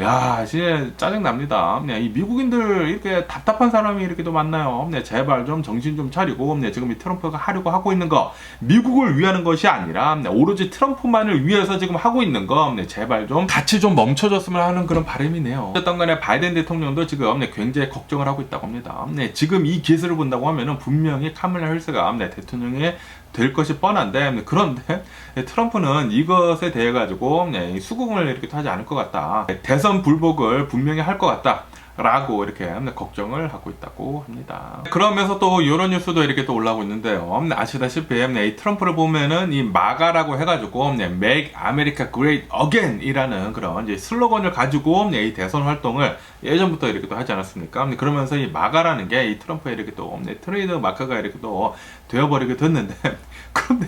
야, 진짜 짜증납니다. 이 미국인들 이렇게 답답한 사람이 이렇게 또 많나요? 제발 좀 정신 좀 차리고, 지금 이 트럼프가 하려고 하고 있는 거, 미국을 위하는 것이 아니라, 오로지 트럼프만을 위해서 지금 하고 있는 거, 제발 좀 같이 좀 멈춰줬으면 하는 그런 바람이네요. 어쨌든 간에 바이든 대통령도 지금 굉장히 걱정을 하고 있다고 합니다. 지금 이 기세를 본다고 하면은 분명히 카멀라 해리스가 대통령이 될 것이 뻔한데, 그런데 트럼프는 이것에 대해 가지고 수긍을 이렇게 하지 않을 것 같다. 대선 불복을 분명히 할 것 같다. 라고 이렇게 걱정을 하고 있다고 합니다. 그러면서 또 이런 뉴스도 이렇게 또 올라오고 있는데요. 아시다시피 이 트럼프를 보면은 이 마가라고 해가지고 Make America Great Again 이라는 그런 이제 슬로건을 가지고 이 대선 활동을 예전부터 이렇게 또 하지 않았습니까? 그러면서 이 마가라는 게 이 트럼프의 이렇게 또 트레이드 마크가 이렇게 또 되어버리게 됐는데, 그런데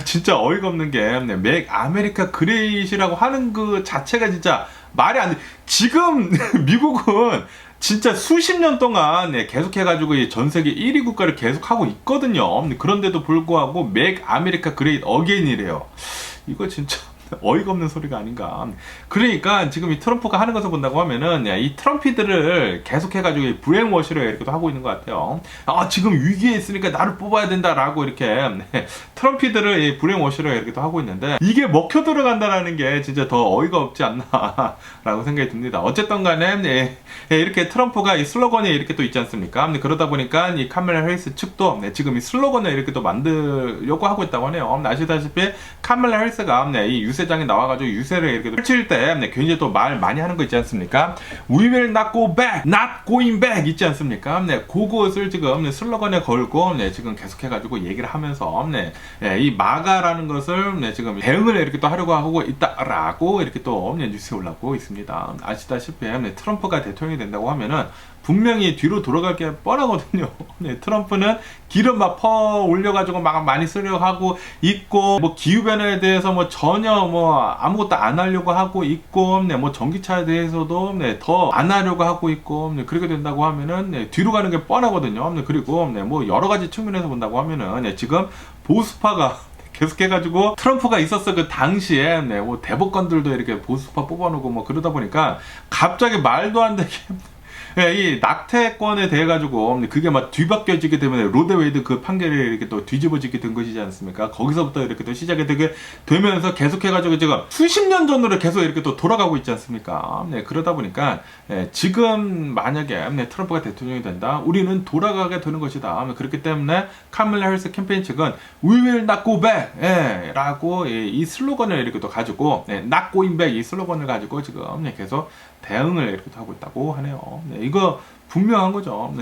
진짜 어이가 없는 게 Make America Great이라고 하는 그 자체가 진짜 말이 안 돼. 지금 미국은 진짜 수십 년 동안 계속해가지고 전 세계 1위 국가를 계속하고 있거든요. 그런데도 불구하고 Make America Great Again이래요. 이거 진짜 어이가 없는 소리가 아닌가. 그러니까 지금 이 트럼프가 하는 것을 본다고 하면은 이 트럼피들을 계속해가지고 브레인워시를 이렇게 하고 있는 것 같아요. 지금 위기에 있으니까 나를 뽑아야 된다라고 이렇게 트럼피들을 브레인워시를 이렇게 하고 있는데, 이게 먹혀 들어간다라는 게 진짜 더 어이가 없지 않나라고 생각이 듭니다. 어쨌든 간에 이렇게 트럼프가 이 슬로건이 이렇게 또 있지 않습니까? 그러다 보니까 이 카멀라 해리스 측도 지금 이 슬로건을 이렇게 또 만들려고 하고 있다고 하네요. 아시다시피 카멀라 해리스가 이 유세장에 나와가지고 유세를 이렇게 펼칠 때 굉장히 또 말 많이 하는 거 있지 않습니까? We will not go back, not going back 있지 않습니까? 그것을 지금 슬로건에 걸고 지금 계속해가지고 얘기를 하면서 이 마가라는 것을 지금 대응을 이렇게 또 하려고 하고 있다라고 이렇게 또 뉴스에 올라오고 있습니다. 아시다시피 트럼프가 대통령이 된다고 하면은 분명히 뒤로 돌아갈 게 뻔하거든요. 트럼프는 기름 막 퍼 올려가지고 막 많이 쓰려고 하고 있고, 뭐 기후변화에 대해서 뭐 전혀 뭐 아무것도 안 하려고 하고 있고, 뭐 전기차에 대해서도 더 안 하려고 하고 있고, 그렇게 된다고 하면은 뒤로 가는 게 뻔하거든요. 그리고 뭐 여러 가지 측면에서 본다고 하면은 지금 보수파가 계속해가지고 트럼프가 있었어 그 당시에 뭐 대법관들도 이렇게 보수파 뽑아놓고 뭐 그러다 보니까 갑자기 말도 안 되게 이 낙태권에 대해 가지고 그게 막 뒤바뀌어지게 되면 로데웨이드 그 판결이 이렇게 또 뒤집어지게 된 것이지 않습니까? 거기서부터 이렇게 또 시작이 되게 되면서 계속해가지고 지금 수십 년 전으로 계속 이렇게 또 돌아가고 있지 않습니까? 그러다 보니까 지금 만약에 트럼프가 대통령이 된다, 우리는 돌아가게 되는 것이다. 그렇기 때문에 카멀라 해리스 캠페인 측은 We will not go back 라고 이 슬로건을 이렇게 또 가지고 not going back 이 슬로건을 가지고 지금 계속 대응을 이렇게 하고 있다고 하네요. 이거 분명한 거죠.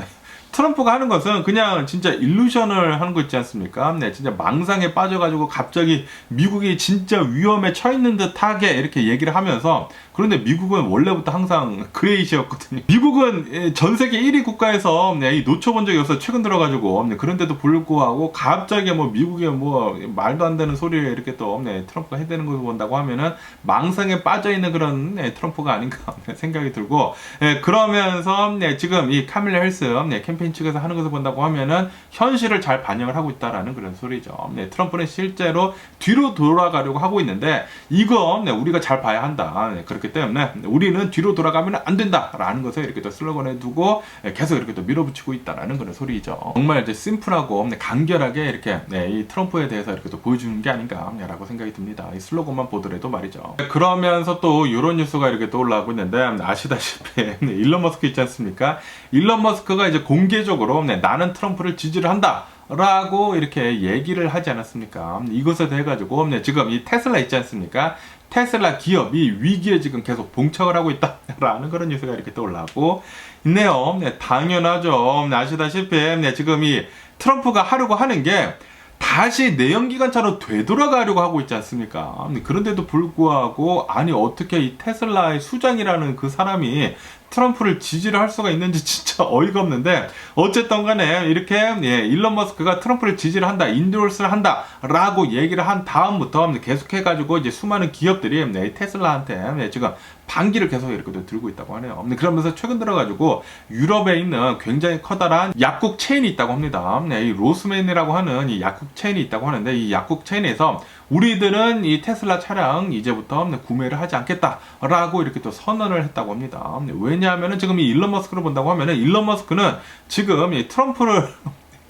트럼프가 하는 것은 그냥 진짜 일루션을 하는 거 있지 않습니까? 진짜 망상에 빠져가지고 갑자기 미국이 진짜 위험에 처있는 듯하게 이렇게 얘기를 하면서, 그런데 미국은 원래부터 항상 그레이시였거든요. 미국은 전 세계 1위 국가에서 이 놓쳐본 적이 없어 최근 들어가지고. 그런데도 불구하고 갑자기 뭐 미국에 뭐 말도 안 되는 소리를 이렇게 또 트럼프가 해대는 걸 본다고 하면은 망상에 빠져있는 그런 트럼프가 아닌가 생각이 들고, 그러면서 지금 이 카멀라 해리스 캠페인 측에서 하는 것을 본다고 하면은 현실을 잘 반영을 하고 있다라는 그런 소리죠. 트럼프는 실제로 뒤로 돌아가려고 하고 있는데 이거 우리가 잘 봐야 한다. 그렇기 때문에 우리는 뒤로 돌아가면 안 된다라는 것을 이렇게 또 슬로건에 두고 계속 이렇게 또 밀어붙이고 있다라는 그런 소리죠. 정말 이제 심플하고 간결하게 이렇게 이 트럼프에 대해서 이렇게 또 보여주는 게 아닌가라고 생각이 듭니다. 이 슬로건만 보더라도 말이죠. 그러면서 또 이런 뉴스가 이렇게 또 올라오고 있는데, 아시다시피 일론 머스크 있지 않습니까? 일론 머스크가 이제 공개적으로 나는 트럼프를 지지를 한다 라고 이렇게 얘기를 하지 않았습니까? 이것에 대해 가지고 지금 이 테슬라 있지 않습니까? 테슬라 기업이 위기에 지금 계속 봉착을 하고 있다라는 그런 뉴스가 이렇게 또 올라오고 있네요. 당연하죠. 아시다시피 지금 이 트럼프가 하려고 하는 게 다시 내연기관차로 되돌아가려고 하고 있지 않습니까? 그런데도 불구하고 아니 어떻게 이 테슬라의 수장이라는 그 사람이 트럼프를 지지를 할 수가 있는지 진짜 어이가 없는데, 어쨌든 간에 이렇게 일론 머스크가 트럼프를 지지를 한다, 인도스를 한다 라고 얘기를 한 다음부터 계속해가지고 이제 수많은 기업들이 테슬라한테 지금 반기를 계속 이렇게 들고 있다고 하네요. 그러면서 최근 들어가지고 유럽에 있는 굉장히 커다란 약국 체인이 있다고 합니다. 이 로스맨이라고 하는 이 약국 체인이 있다고 하는데, 이 약국 체인에서 우리들은 이 테슬라 차량 이제부터 구매를 하지 않겠다라고 이렇게 또 선언을 했다고 합니다. 왜냐하면은 지금 이 일론 머스크를 본다고 하면은, 일론 머스크는 지금 이 트럼프를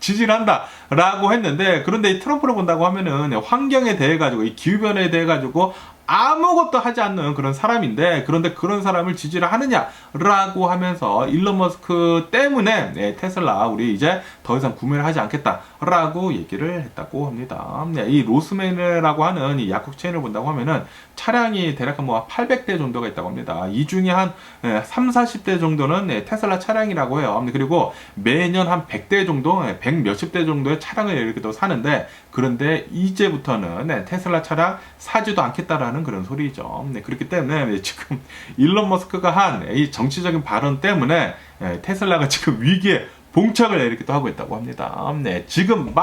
지지를 한다라고 했는데, 그런데 이 트럼프를 본다고 하면은 환경에 대해 가지고, 이 기후변화에 대해 가지고 아무것도 하지 않는 그런 사람인데, 그런데 그런 사람을 지지를 하느냐라고 하면서 일론 머스크 때문에 테슬라 우리 이제 더 이상 구매를 하지 않겠다라고 얘기를 했다고 합니다. 이 로스맨이라고 하는 이 약국 체인을 본다고 하면은 차량이 대략 뭐 800대 정도가 있다고 합니다. 이 중에 한 3, 40대 정도는 테슬라 차량이라고 해요. 그리고 매년 한 100대 정도, 100 몇십 대 정도의 차량을 이렇게 또 사는데, 그런데 이제부터는 테슬라 차량 사지도 않겠다라는 그런 소리죠. 그렇기 때문에 지금 일론 머스크가 한 이 정치적인 발언 때문에 테슬라가 지금 위기에 봉착을 이렇게 또 하고 있다고 합니다. 지금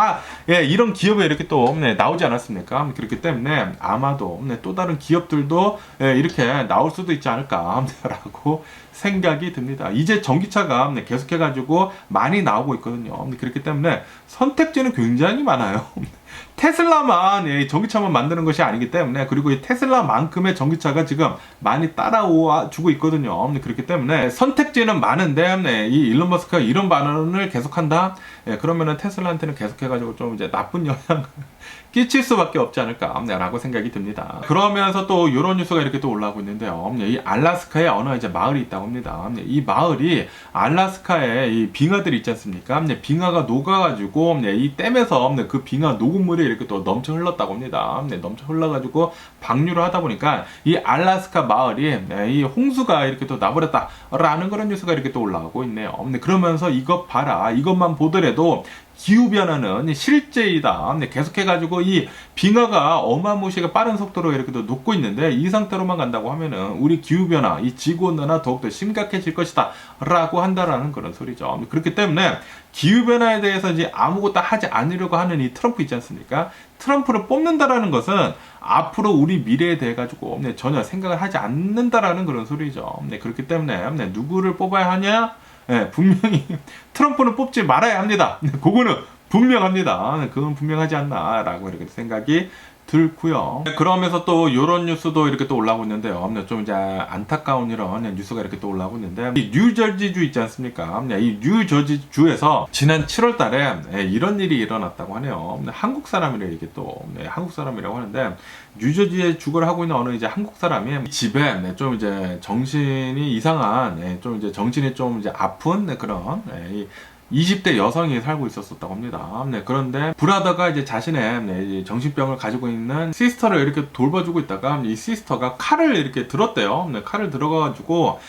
이런 기업이 이렇게 또 나오지 않았습니까? 그렇기 때문에 아마도 또 다른 기업들도 이렇게 나올 수도 있지 않을까라고 생각이 듭니다. 이제 전기차가 계속해가지고 많이 나오고 있거든요. 그렇기 때문에 선택지는 굉장히 많아요. 테슬라만 전기차만 만드는 것이 아니기 때문에, 그리고 이 테슬라만큼의 전기차가 지금 많이 따라와 주고 있거든요. 그렇기 때문에 선택지는 많은데, 이 일론 머스크가 이런 발언을 계속한다? 그러면은 테슬라한테는 계속해가지고 좀 이제 나쁜 영향을 끼칠 수밖에 없지 않을까라고 생각이 듭니다. 그러면서 또 이런 뉴스가 이렇게 또 올라오고 있는데요. 이 알래스카에 어느 이제 마을이 있다고 합니다. 이 마을이 알래스카에 이 빙하들이 있지 않습니까? 빙하가 녹아가지고 이 댐에서 그 빙하 녹음물이 이렇게 또 넘쳐 흘렀다고 합니다. 넘쳐 흘러가지고 방류를 하다 보니까 이 알래스카 마을이 이 홍수가 이렇게 또 나버렸다라는 그런 뉴스가 이렇게 또 올라오고 있네요. 그러면서 이것 봐라, 이것만 보더라도 기후변화는 실제이다. 계속해가지고 이 빙하가 어마무시하게 빠른 속도로 이렇게 또 녹고 있는데, 이 상태로만 간다고 하면은 우리 기후변화, 이 지구온난화 더욱더 심각해질 것이다 라고 한다라는 그런 소리죠. 그렇기 때문에 기후변화에 대해서 이제 아무것도 하지 않으려고 하는 이 트럼프 있지 않습니까? 트럼프를 뽑는다라는 것은 앞으로 우리 미래에 대해 가지고 전혀 생각을 하지 않는다라는 그런 소리죠. 그렇기 때문에 누구를 뽑아야 하냐? 분명히 트럼프는 뽑지 말아야 합니다. 그거는 분명합니다. 그건 분명하지 않나라고 이렇게 생각이 들고요. 그러면서 또 이런 뉴스도 이렇게 또 올라오고 있는데요. 좀 이제 안타까운 이런 뉴스가 이렇게 또 올라오고 있는데, 이 뉴저지주 있지 않습니까? 이 뉴저지주에서 지난 7월 달에 이런 일이 일어났다고 하네요. 한국 사람이래, 이게 또 한국 사람이라고 하는데, 뉴저지에 주거를 하고 있는 어느 이제 한국 사람이 집에 좀 이제 정신이 이상한, 좀 이제 정신이 좀 이제 아픈 그런 20대 여성이 살고 있었다고 합니다. 그런데 브라더가 이제 자신의 정신병을 가지고 있는 시스터를 이렇게 돌봐주고 있다가 이 시스터가 칼을 이렇게 들었대요. 칼을 들어가지고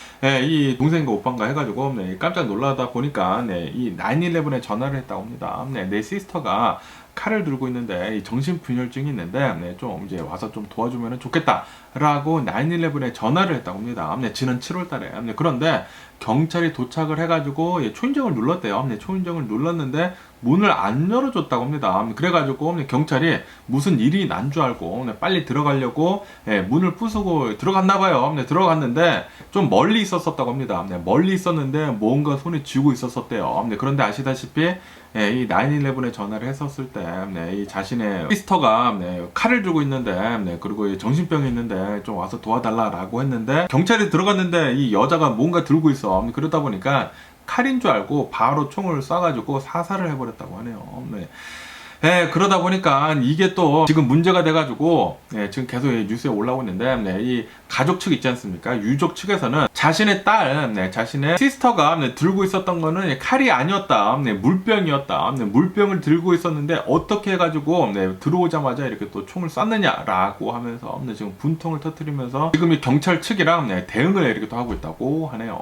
이 동생과 오빠인가 해가지고 깜짝 놀라다 보니까 이 911에 전화를 했다고 합니다. 내 시스터가 칼을 들고 있는데 정신분열증이 있는데 좀 이제 와서 좀 도와주면 좋겠다라고 911에 전화를 했다고 합니다. 지난 7월 달에. 그런데 경찰이 도착을 해가지고 초인종을 눌렀대요. 초인종을 눌렀는데 문을 안 열어줬다고 합니다. 그래가지고 경찰이 무슨 일이 난 줄 알고 빨리 들어가려고 문을 부수고 들어갔나봐요. 들어갔는데 좀 멀리 있었다고 합니다. 멀리 있었는데 뭔가 손에 쥐고 있었대요. 그런데 아시다시피 이 911에 전화를 했었을 때 이 자신의 시스터가 칼을 들고 있는데, 그리고 정신병이 있는데 좀 와서 도와달라라고 했는데, 경찰이 들어갔는데 이 여자가 뭔가 들고 있어. 그러다 보니까 칼인 줄 알고 바로 총을 쏴가지고 사살을 해버렸다고 하네요. 그러다 보니까 이게 또 지금 문제가 돼가지고 지금 계속 뉴스에 올라오고 있는데, 이 가족 측 있지 않습니까? 유족 측에서는 자신의 딸, 자신의 시스터가 들고 있었던 거는 칼이 아니었다, 물병이었다, 물병을 들고 있었는데 어떻게 해가지고 들어오자마자 이렇게 또 총을 쐈느냐라고 하면서 지금 분통을 터뜨리면서 지금 이 경찰 측이랑 대응을 이렇게 또 하고 있다고 하네요.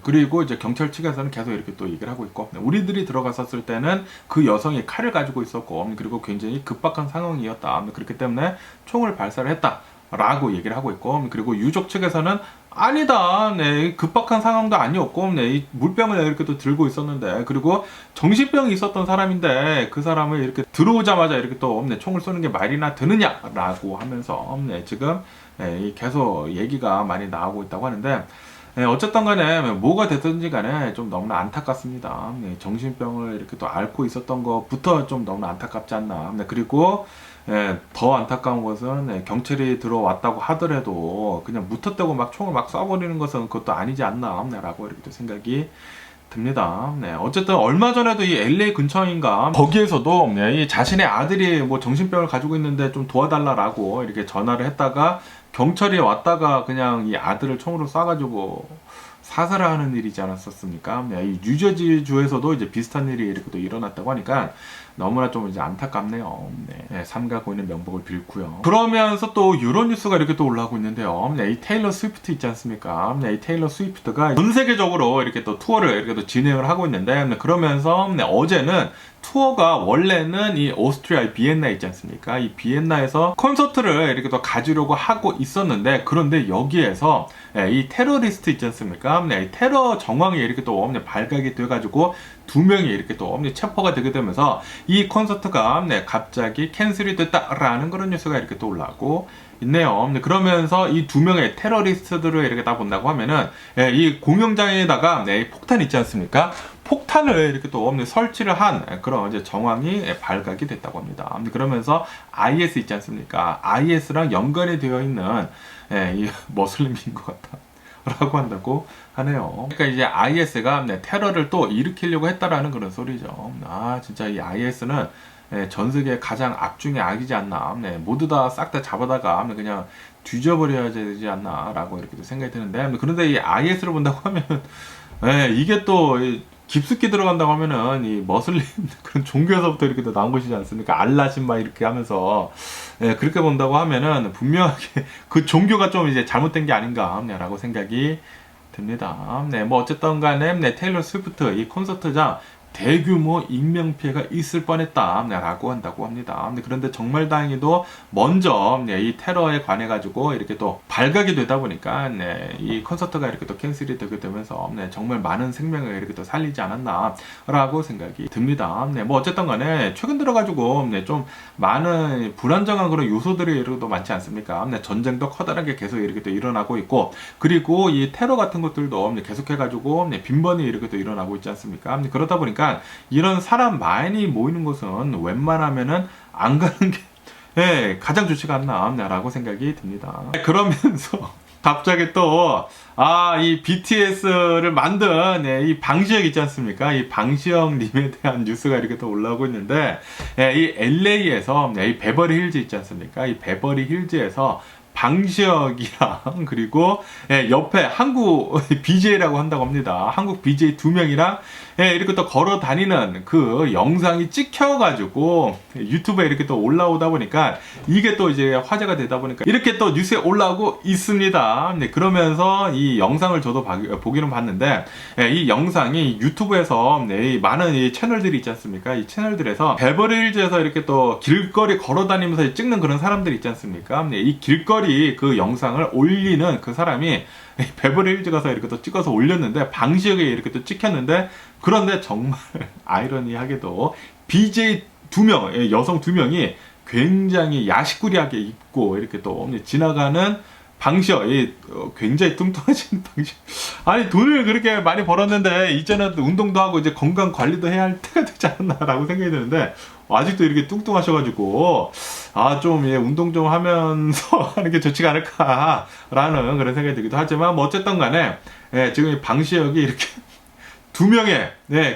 그리고 이제 경찰 측에서는 계속 이렇게 또 얘기를 하고 있고, 우리들이 들어갔었을 때는 그 여성이 칼을 가지고 있었고, 그리고 굉장히 급박한 상황이었다. 그렇기 때문에 총을 발사를 했다 라고 얘기를 하고 있고, 그리고 유족 측에서는 아니다. 네, 급박한 상황도 아니었고, 네, 이 물병을 이렇게 또 들고 있었는데, 그리고 정신병이 있었던 사람인데, 그 사람을 이렇게 들어오자마자 이렇게 또, 네, 총을 쏘는 게 말이나 드느냐라고 하면서, 네, 지금, 네, 계속 얘기가 많이 나오고 있다고 하는데, 네, 어쨌든 간에 뭐가 됐든지 간에 좀 너무나 안타깝습니다. 네, 정신병을 이렇게 또 앓고 있었던 것부터 좀 너무나 안타깝지 않나. 네, 그리고 더 안타까운 것은 경찰이 들어왔다고 하더라도 그냥 무턱대고 막 총을 막 쏴버리는 것은 그것도 아니지 않나 라고 이렇게 또 생각이 듭니다. 네, 어쨌든 얼마 전에도 이 LA 근처인가 거기에서도 이 자신의 아들이 뭐 정신병을 가지고 있는데 좀 도와달라라고 이렇게 전화를 했다가 경찰이 왔다가 그냥 이 아들을 총으로 쏴가지고 사살을 하는 일이지 않았었습니까? 네, 이 뉴저지 주에서도 이제 비슷한 일이 이렇게 또 일어났다고 하니까 너무나 좀 이제 안타깝네요. 네, 삼가 고인의 명복을 빌고요. 그러면서 또 이런 뉴스가 이렇게 또 올라오고 있는데요. 네, 이 테일러 스위프트 있지 않습니까? 네, 이 테일러 스위프트가 전 세계적으로 이렇게 또 투어를 이렇게 또 진행을 하고 있는데, 네, 그러면서 어제는 투어가 원래는 이 오스트리아의 비엔나 있지 않습니까? 이 비엔나에서 콘서트를 이렇게 또 가지려고 하고 있었는데, 그런데 여기에서 이 테러리스트 있지 않습니까? 이 테러 정황이 이렇게 또 발각이 돼가지고 2명이 이렇게 또 체포가 되게 되면서 이 콘서트가 갑자기 캔슬이 됐다라는 그런 뉴스가 이렇게 또 올라오고 있네요. 그러면서 이 2명의 테러리스트들을 이렇게 다 본다고 하면은 이 공연장에다가 폭탄 있지 않습니까? 폭탄을 이렇게 또 설치를 한 그런 이제 정황이 발각이 됐다고 합니다. 그러면서 IS 있지 않습니까? IS랑 연관이 되어 있는 이 머슬림인 것 같다. 라고 한다고 하네요. 그러니까 이제 IS가 테러를 또 일으키려고 했다라는 그런 소리죠. 아, 진짜 이 IS는 전 세계 가장 악 중의 악이지 않나. 모두 다 싹 다 잡아다가 그냥 뒤져버려야 되지 않나. 라고 이렇게 생각이 드는데, 그런데 이 IS를 본다고 하면, 이게 또 깊숙이 들어간다고 하면은 이 머슬림 그런 종교에서부터 이렇게 또 나온 것이지 않습니까? 알라신마 이렇게 하면서 그렇게 본다고 하면은 분명하게 그 종교가 좀 이제 잘못된 게 아닌가라고 생각이 듭니다. 네, 뭐 어쨌든 간에 테일러 스위프트 이 콘서트장 대규모 인명피해가 있을 뻔했다라고 한다고 합니다. 그런데 정말 다행히도 먼저 이 테러에 관해 가지고 이렇게 또 발각이 되다 보니까 이 콘서트가 이렇게 또 캔슬이 되게 되면서 정말 많은 생명을 이렇게 또 살리지 않았나라고 생각이 듭니다. 뭐 어쨌든 간에 최근 들어 가지고 좀 많은 불안정한 그런 요소들이 이렇게 많지 않습니까? 전쟁도 커다랗게 계속 이렇게 또 일어나고 있고, 그리고 이 테러 같은 것들도 계속해 가지고 빈번히 이렇게 또 일어나고 있지 않습니까? 그러다 보니까 이런 사람 많이 모이는 곳은 웬만하면은 안 가는 게 가장 좋지가 않나라고 생각이 듭니다. 그러면서 갑자기 또 이 BTS를 만든 이 방시혁 있지 않습니까? 이 방시혁 님에 대한 뉴스가 이렇게 또 올라오고 있는데, 이 LA에서 이 베버리 힐즈 있지 않습니까? 이 베버리 힐즈에서 방시혁이랑 그리고 옆에 한국 BJ라고 한다고 합니다. 한국 BJ 2명이랑 이렇게 또 걸어 다니는 그 영상이 찍혀가지고 유튜브에 이렇게 또 올라오다 보니까 이게 또 이제 화제가 되다 보니까 이렇게 또 뉴스에 올라오고 있습니다. 그러면서 이 영상을 저도 보기는 봤는데, 이 영상이 유튜브에서 많은 이 채널들이 있지 않습니까? 이 채널들에서 베버리힐즈에서 이렇게 또 길거리 걸어 다니면서 찍는 그런 사람들이 있지 않습니까? 이 길거리 그 영상을 올리는 그 사람이 베버리힐즈 가서 이렇게 또 찍어서 올렸는데 방시혁에 이렇게 또 찍혔는데, 그런데 정말 아이러니하게도 BJ 2명, 여성 2명이 굉장히 야식꾸리하게 입고 이렇게 또 지나가는 방시혁, 굉장히 뚱뚱하신 방시혁. 아니, 돈을 그렇게 많이 벌었는데 이제는 운동도 하고 이제 건강 관리도 해야 할 때가 되지 않나라고 생각이 드는데, 아직도 이렇게 뚱뚱하셔가지고 좀 운동 좀 하면서 하는 게 좋지가 않을까라는 그런 생각이 들기도 하지만, 뭐 어쨌든 간에 지금 이 방시혁이 이렇게 2명의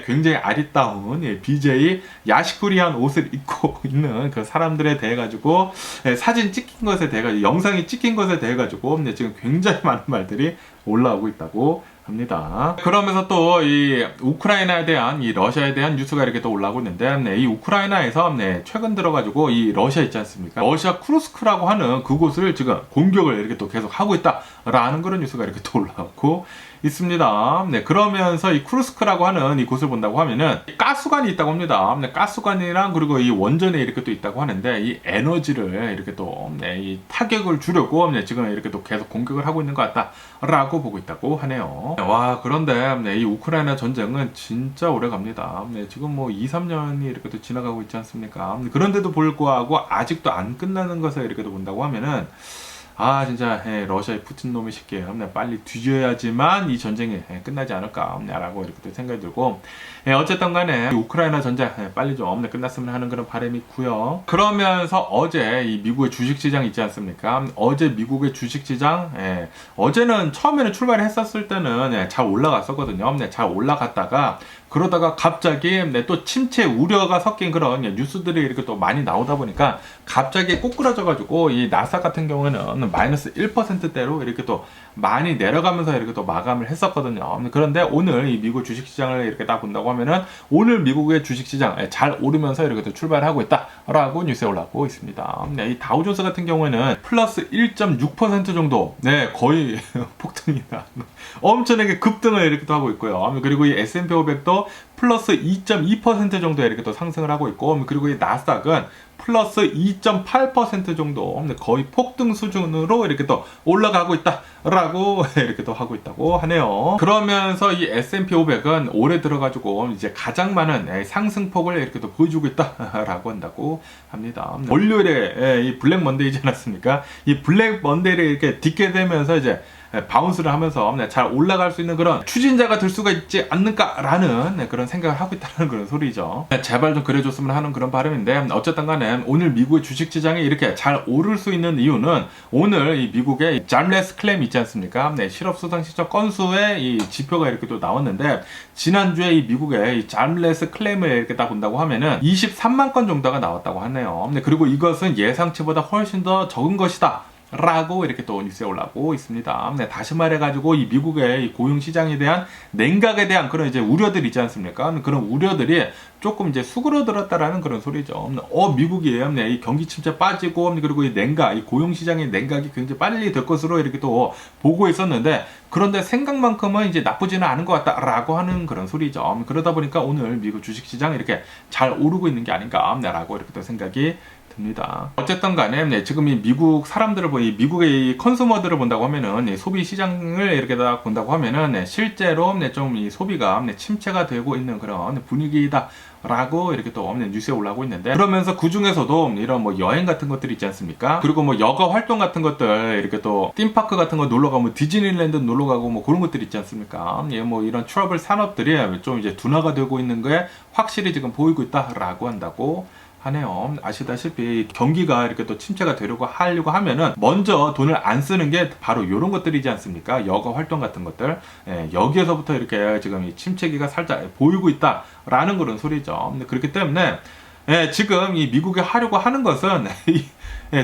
굉장히 아리따운 BJ 야식꾸리한 옷을 입고 있는 그 사람들에 대해 가지고 사진 찍힌 것에 대해 가지고 영상이 찍힌 것에 대해 가지고 지금 굉장히 많은 말들이 올라오고 있다고 합니다. 그러면서 또 이 우크라이나에 대한 이 러시아에 대한 뉴스가 이렇게 또 올라오고 있는데, 이 우크라이나에서 최근 들어가지고 이 러시아 있지 않습니까? 러시아 쿠르스크라고 하는 그곳을 지금 공격을 이렇게 또 계속 하고 있다라는 그런 뉴스가 이렇게 또 올라오고 있습니다. 네, 그러면서 이 쿠르스크라고 하는 이곳을 본다고 하면은 가스관이 있다고 합니다. 네, 가스관이랑 그리고 이 원전에 이렇게 또 있다고 하는데 이 에너지를 이렇게 또 이 타격을 주려고 지금 이렇게 또 계속 공격을 하고 있는 것 같다라고 보고 있다고 하네요. 와, 그런데 이 우크라이나 전쟁은 진짜 오래 갑니다. 지금 뭐 2, 3년이 이렇게 또 지나가고 있지 않습니까? 그런데도 불구하고 아직도 안 끝나는 것을 이렇게 또 본다고 하면은 진짜 러시아의 푸틴 놈의 새끼 빨리 뒤져야지만 이 전쟁이 끝나지 않을까라고 이렇게 또 생각이 들고, 어쨌든 간에 우크라이나 전쟁 빨리 좀 끝났으면 하는 그런 바람이 있고요. 그러면서 어제 이 미국의 주식시장 있지 않습니까? 어제 미국의 주식시장 어제는 처음에는 출발을 했었을 때는 잘 올라갔었거든요. 잘 올라갔다가 그러다가 갑자기 또 침체 우려가 섞인 그런 뉴스들이 이렇게 또 많이 나오다 보니까 갑자기 꼬꾸라져가지고 이 나스닥 같은 경우에는 마이너스 1%대로 이렇게 또 많이 내려가면서 이렇게 또 마감을 했었거든요. 그런데 오늘 이 미국 주식시장을 이렇게 딱 본다고 하면은 오늘 미국의 주식시장 잘 오르면서 이렇게 또 출발하고 있다라고 뉴스에 올라오고 있습니다. 이 다우존스 같은 경우에는 플러스 1.6% 정도 거의 폭등이다. 엄청나게 급등을 이렇게 또 하고 있고요. 그리고 이 S&P 500도 플러스 2.2% 정도 이렇게 또 상승을 하고 있고, 그리고 이 나스닥은 플러스 2.8% 정도 거의 폭등 수준으로 이렇게 또 올라가고 있다라고 이렇게 또 하고 있다고 하네요. 그러면서 이 S&P 500은 올해 들어가지고 이제 가장 많은 상승폭을 이렇게 또 보여주고 있다라고 한다고 합니다. 월요일에 이 블랙 먼데이지 않았습니까? 이 블랙 먼데이를 이렇게 딛게 되면서 이제 바운스를 하면서 잘 올라갈 수 있는 그런 추진자가 될 수가 있지 않는가라는 그런 생각을 하고 있다는 그런 소리죠. 제발 좀 그래줬으면 하는 그런 바람인데, 어쨌든 간에 오늘 미국의 주식시장이 이렇게 잘 오를 수 있는 이유는 오늘 이 미국의 잠레스 클레임 있지 않습니까? 실업수당 신청 건수의 이 지표가 이렇게 또 나왔는데, 지난주에 이 미국의 이 잠레스 클레임을 이렇게 딱 본다고 하면은 23만 건 정도가 나왔다고 하네요. 그리고 이것은 예상치보다 훨씬 더 적은 것이다 라고 이렇게 또 뉴스에 올라오고 있습니다. 다시 말해가지고 이 미국의 이 고용시장에 대한 냉각에 대한 그런 이제 우려들이 있지 않습니까? 그런 우려들이 조금 이제 수그러들었다라는 그런 소리죠. 미국이 이 경기 침체 빠지고, 그리고 이 냉각, 이 고용시장의 냉각이 굉장히 빨리 될 것으로 이렇게 또 보고 있었는데, 그런데 생각만큼은 이제 나쁘지는 않은 것 같다라고 하는 그런 소리죠. 그러다 보니까 오늘 미국 주식시장이 이렇게 잘 오르고 있는 게 아닌가라고 이렇게 또 생각이 듭니다. 어쨌든 간에 지금 이 미국 사람들을 이 미국의 이 컨슈머들을 본다고 하면은 소비 시장을 이렇게 다 본다고 하면은 실제로 좀 이 소비가 침체가 되고 있는 그런 분위기다라고 이렇게 또 뉴스에 올라오고 있는데, 그러면서 그 중에서도 이런 뭐 여행 같은 것들이 있지 않습니까? 그리고 뭐 여가 활동 같은 것들 이렇게 또 팀파크 같은 거 놀러 가면 디즈니랜드 놀러 가고 뭐 그런 것들 있지 않습니까? 뭐 이런 트러블 산업들이 좀 이제 둔화가 되고 있는 게 확실히 지금 보이고 있다라고 한다고 하네요. 아시다시피 경기가 이렇게 또 침체가 되려고 하면은 먼저 돈을 안 쓰는 게 바로 이런 것들이지 않습니까? 여가 활동 같은 것들. 여기에서부터 이렇게 지금 이 침체기가 살짝 보이고 있다라는 그런 소리죠. 그렇기 때문에 지금 이 미국이 하려고 하는 것은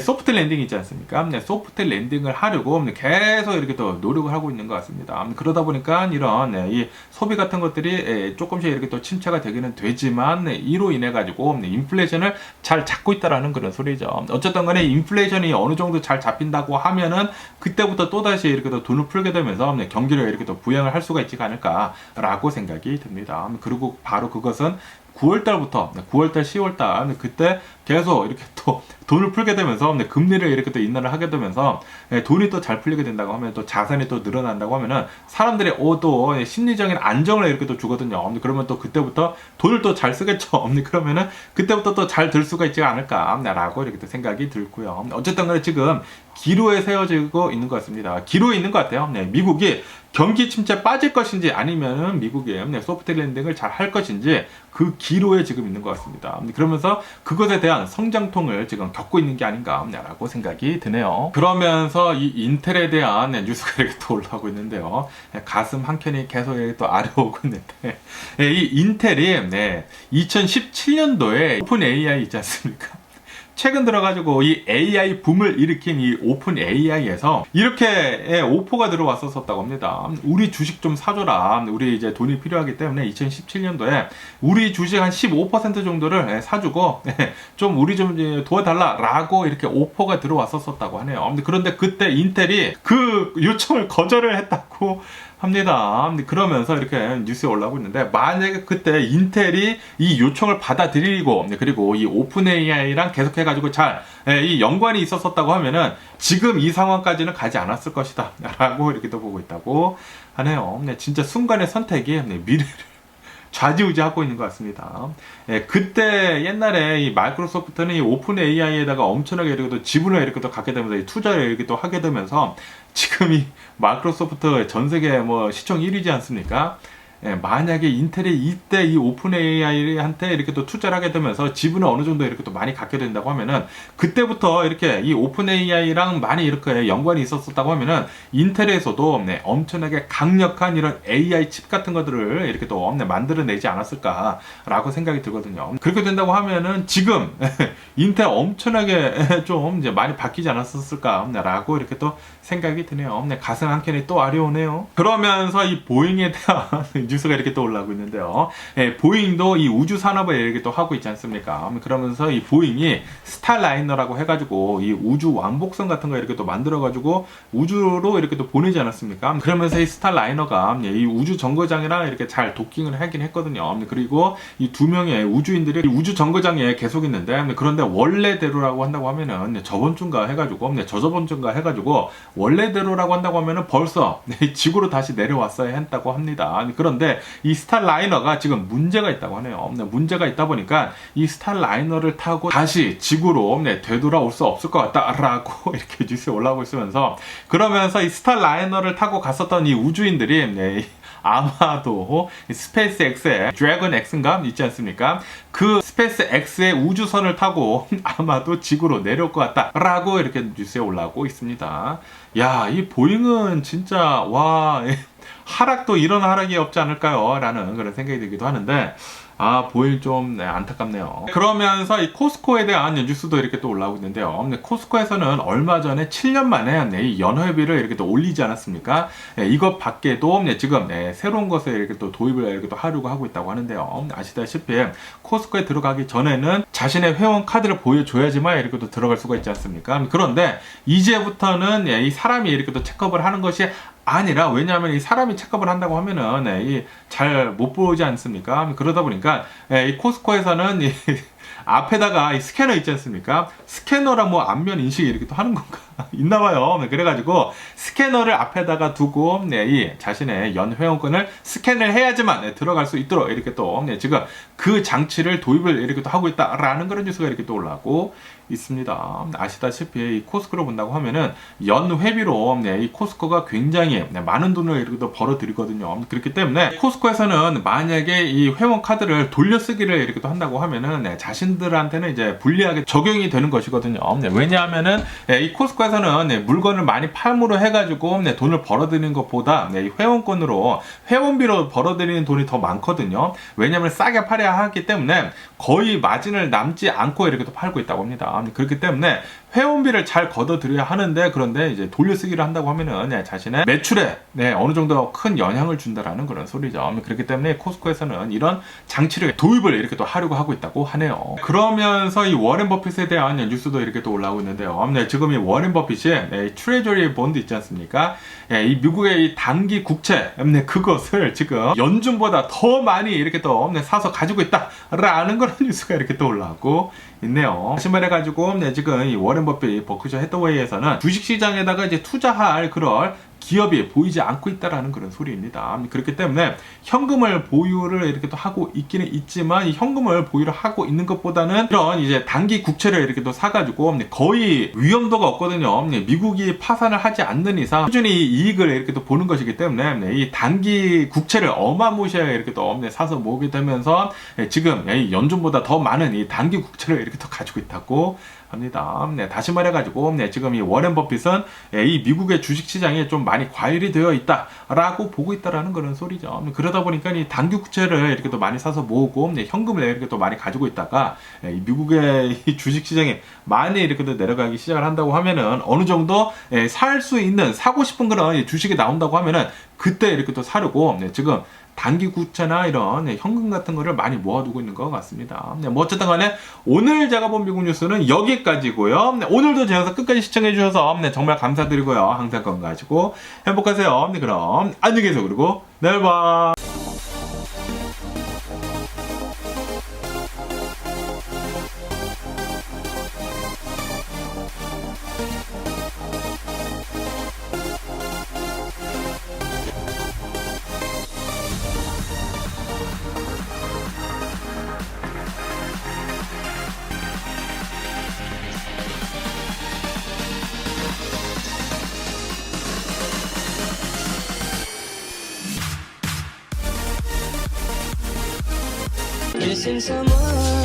소프트 랜딩 있지 않습니까? 소프트 랜딩을 하려고 계속 이렇게 또 노력을 하고 있는 것 같습니다. 그러다 보니까 이런 이 소비 같은 것들이 조금씩 이렇게 또 침체가 되기는 되지만, 이로 인해 가지고 인플레이션을 잘 잡고 있다라는 그런 소리죠. 어쨌든 간에 인플레이션이 어느 정도 잘 잡힌다고 하면은 그때부터 또다시 이렇게 또 돈을 풀게 되면서 경기를 이렇게 또 부양을 할 수가 있지 않을까라고 생각이 듭니다. 그리고 바로 그것은 9월달부터 9월달, 10월달 그때 계속 이렇게 또 돈을 풀게 되면서 금리를 이렇게 또 인하를 하게 되면서 돈이 또 잘 풀리게 된다고 하면 또 자산이 또 늘어난다고 하면은 사람들이 또 심리적인 안정을 이렇게 또 주거든요. 그러면 또 그때부터 돈을 또 잘 쓰겠죠. 그러면은 그때부터 또 잘 들 수가 있지 않을까라고 이렇게 또 생각이 들고요. 어쨌든 간에 지금 기로에 세워지고 있는 것 같습니다. 기로에 있는 것 같아요. 미국이 경기 침체 빠질 것인지 아니면 미국이 소프트 랜딩을 잘 할 것인지 그 기로에 지금 있는 것 같습니다. 그러면서 그것에 대한 성장통을 지금 겪고 있는 게 아닌가라고 생각이 드네요. 그러면서 이 인텔에 대한 뉴스가 이렇게 또 올라오고 있는데요. 가슴 한켠이 계속 또 아려오고 있는데, 이 인텔이 2017년도에 오픈 AI 있지 않습니까? 최근 들어가지고 이 AI 붐을 일으킨 이 오픈 AI에서 이렇게 오퍼가 들어왔었다고 합니다. 우리 주식 좀 사줘라. 우리 이제 돈이 필요하기 때문에 2017년도에 우리 주식 한 15% 정도를 사주고 좀 우리 좀 도와달라라고 이렇게 오퍼가 들어왔었다고 하네요. 그런데 그때 인텔이 그 요청을 거절을 했다고 합니다. 그러면서 이렇게 뉴스에 올라오고 있는데, 만약에 그때 인텔이 이 요청을 받아들이고 그리고 이 오픈 AI랑 계속해가지고 잘 이 연관이 있었었다고 하면은 지금 이 상황까지는 가지 않았을 것이다 라고 이렇게 또 보고 있다고 하네요. 진짜 순간의 선택이 미래를 좌지우지하고 있는 것 같습니다. 그때 옛날에 이 마이크로소프트는 이 오픈 AI에다가 엄청나게 이렇게 또 지분을 이렇게 또 갖게 되면서 이 투자를 이렇게 또 하게 되면서 지금 이 마이크로소프트 전 세계 뭐 시총 1위지 않습니까? 만약에 인텔이 이때 이 오픈 AI한테 이렇게 또 투자를 하게 되면서 지분을 어느 정도 이렇게 또 많이 갖게 된다고 하면은 그때부터 이렇게 이 오픈 AI랑 많이 이렇게 연관이 있었다고 하면은 인텔에서도 엄청나게 강력한 이런 AI 칩 같은 것들을 이렇게 또 만들어내지 않았을까라고 생각이 들거든요. 그렇게 된다고 하면은 지금 인텔 엄청나게 좀 이제 많이 바뀌지 않았을까라고 이렇게 또 생각이 드네요. 가슴 한켠이 또 아려오네요. 그러면서 이 보잉에 대한 뉴스가 이렇게 또 올라오고 있는데요. 보잉도 이 우주 산업을 이렇게 또 하고 있지 않습니까? 그러면서 이 보잉이 스타라이너라고 해가지고 이 우주 왕복선 같은 거 이렇게 또 만들어가지고 우주로 이렇게 또 보내지 않았습니까? 그러면서 이 스타라이너가 이 우주 정거장이랑 이렇게 잘 도킹을 하긴 했거든요. 그리고 이 두 명의 우주인들이 우주 정거장에 계속 있는데, 그런데 원래대로라고 한다고 하면은 저번 주인가 해가지고 저저번 주인가 해가지고 원래대로라고 한다고 하면은 벌써 지구로 다시 내려왔어야 했다고 합니다. 그런데 이 스타라이너가 지금 문제가 있다고 하네요. 문제가 있다 보니까 이 스타라이너를 타고 다시 지구로 되돌아올 수 없을 것 같다라고 이렇게 뉴스에 올라오고 있으면서, 그러면서 이 스타라이너를 타고 갔었던 이 우주인들이 아마도 스페이스 X의 드래곤 X인가 있지 않습니까? 그 스페이스 X의 우주선을 타고 아마도 지구로 내려올 것 같다라고 이렇게 뉴스에 올라오고 있습니다. 야, 이 보잉은 진짜 와, 하락도 이런 하락이 없지 않을까요? 라는 그런 생각이 들기도 하는데, 보잉 좀 안타깝네요. 그러면서 이 코스코에 대한 뉴스도 이렇게 또 올라오고 있는데요. 코스코에서는 얼마 전에 7년 만에 이 연회비를 이렇게 또 올리지 않았습니까? 이것 밖에도 지금 새로운 것을 이렇게 또 도입을 이렇게 또 하려고 하고 있다고 하는데요. 아시다시피 코스코에 들어가기 전에는 자신의 회원 카드를 보여줘야지만 이렇게 또 들어갈 수가 있지 않습니까? 그런데 이제부터는 이 사람이 이렇게 또 체크업을 하는 것이 아니라, 왜냐하면 이 사람이 체크업을 한다고 하면은 잘 못 보지 않습니까? 그러다 보니까 이 코스코에서는 이 앞에다가 이 스캐너 있지 않습니까? 스캐너랑 뭐 안면 인식이 이렇게 또 하는 건가 있나 봐요. 그래가지고 스캐너를 앞에다가 두고 이 자신의 연 회원권을 스캔을 해야지만 들어갈 수 있도록 이렇게 또 지금 그 장치를 도입을 이렇게 또 하고 있다라는 그런 뉴스가 이렇게 또 올라오고 있습니다. 아시다시피 이 코스코로 본다고 하면은 연 회비로 이 코스코가 굉장히 많은 돈을 이렇게 또 벌어들이거든요. 그렇기 때문에 코스코에서는 만약에 이 회원 카드를 돌려쓰기를 이렇게 또 한다고 하면은 자신들한테는 이제 불리하게 적용이 되는 것이거든요. 왜냐하면은 이 코스코에서는 물건을 많이 팔므로 해가지고 돈을 벌어들이는 것보다 이 회원권으로 회원비로 벌어들이는 돈이 더 많거든요. 왜냐하면 싸게 팔아야 하기 때문에 거의 마진을 남지 않고 이렇게 또 팔고 있다고 합니다. 그렇기 때문에 회원비를 잘 걷어들여야 하는데, 그런데 이제 돌려쓰기를 한다고 하면은 자신의 매출에 어느 정도 큰 영향을 준다라는 그런 소리죠. 그렇기 때문에 코스코에서는 이런 장치를 도입을 이렇게 또 하려고 하고 있다고 하네요. 그러면서 이 워렌 버핏에 대한 뉴스도 이렇게 또 올라오고 있는데요. 지금 이 워렌 버핏이 트레저리 본드 있지 않습니까? 이 미국의 이 단기 국채 그것을 지금 연준보다 더 많이 이렇게 또 사서 가지고 있다라는 그런 뉴스가 이렇게 또 올라오고 있네요. 다시 말해가지고 지금 이 워렌 버핏 버크셔 해서웨이에서는 주식시장에다가 이제 투자할 그럴 기업이 보이지 않고 있다라는 그런 소리입니다. 그렇기 때문에 현금을 보유를 이렇게 또 하고 있기는 있지만, 이 현금을 보유를 하고 있는 것보다는 이런 이제 단기 국채를 이렇게 또 사가지고 거의 위험도가 없거든요. 미국이 파산을 하지 않는 이상 꾸준히 이익을 이렇게 또 보는 것이기 때문에 이 단기 국채를 어마무시하게 이렇게 또 사서 모으게 되면서 지금 연준보다 더 많은 이 단기 국채를 이렇게 또 가지고 있다고 합니다. 다시 말해가지고 지금 이 워렌 버핏은 이 미국의 주식시장에 좀 많이 과열이 되어 있다라고 보고 있다라는 그런 소리죠. 그러다 보니까 이 단기 국채를 이렇게 또 많이 사서 모으고 현금을 이렇게 또 많이 가지고 있다가 이 미국의 이 주식시장에 많이 이렇게 또 내려가기 시작을 한다고 하면은 어느 정도 살 수 있는, 사고 싶은 그런 주식이 나온다고 하면은 그때 이렇게 또 사려고 지금 단기 구차나 이런 현금 같은 거를 많이 모아두고 있는 것 같습니다. 뭐 어쨌든 간에 오늘 제가 본 미국 뉴스는 여기까지고요. 오늘도 제 영상 끝까지 시청해 주셔서 정말 감사드리고요. 항상 건강하시고 행복하세요. 그럼 안녕히 계세요. 그리고 내일 봐. Missing someone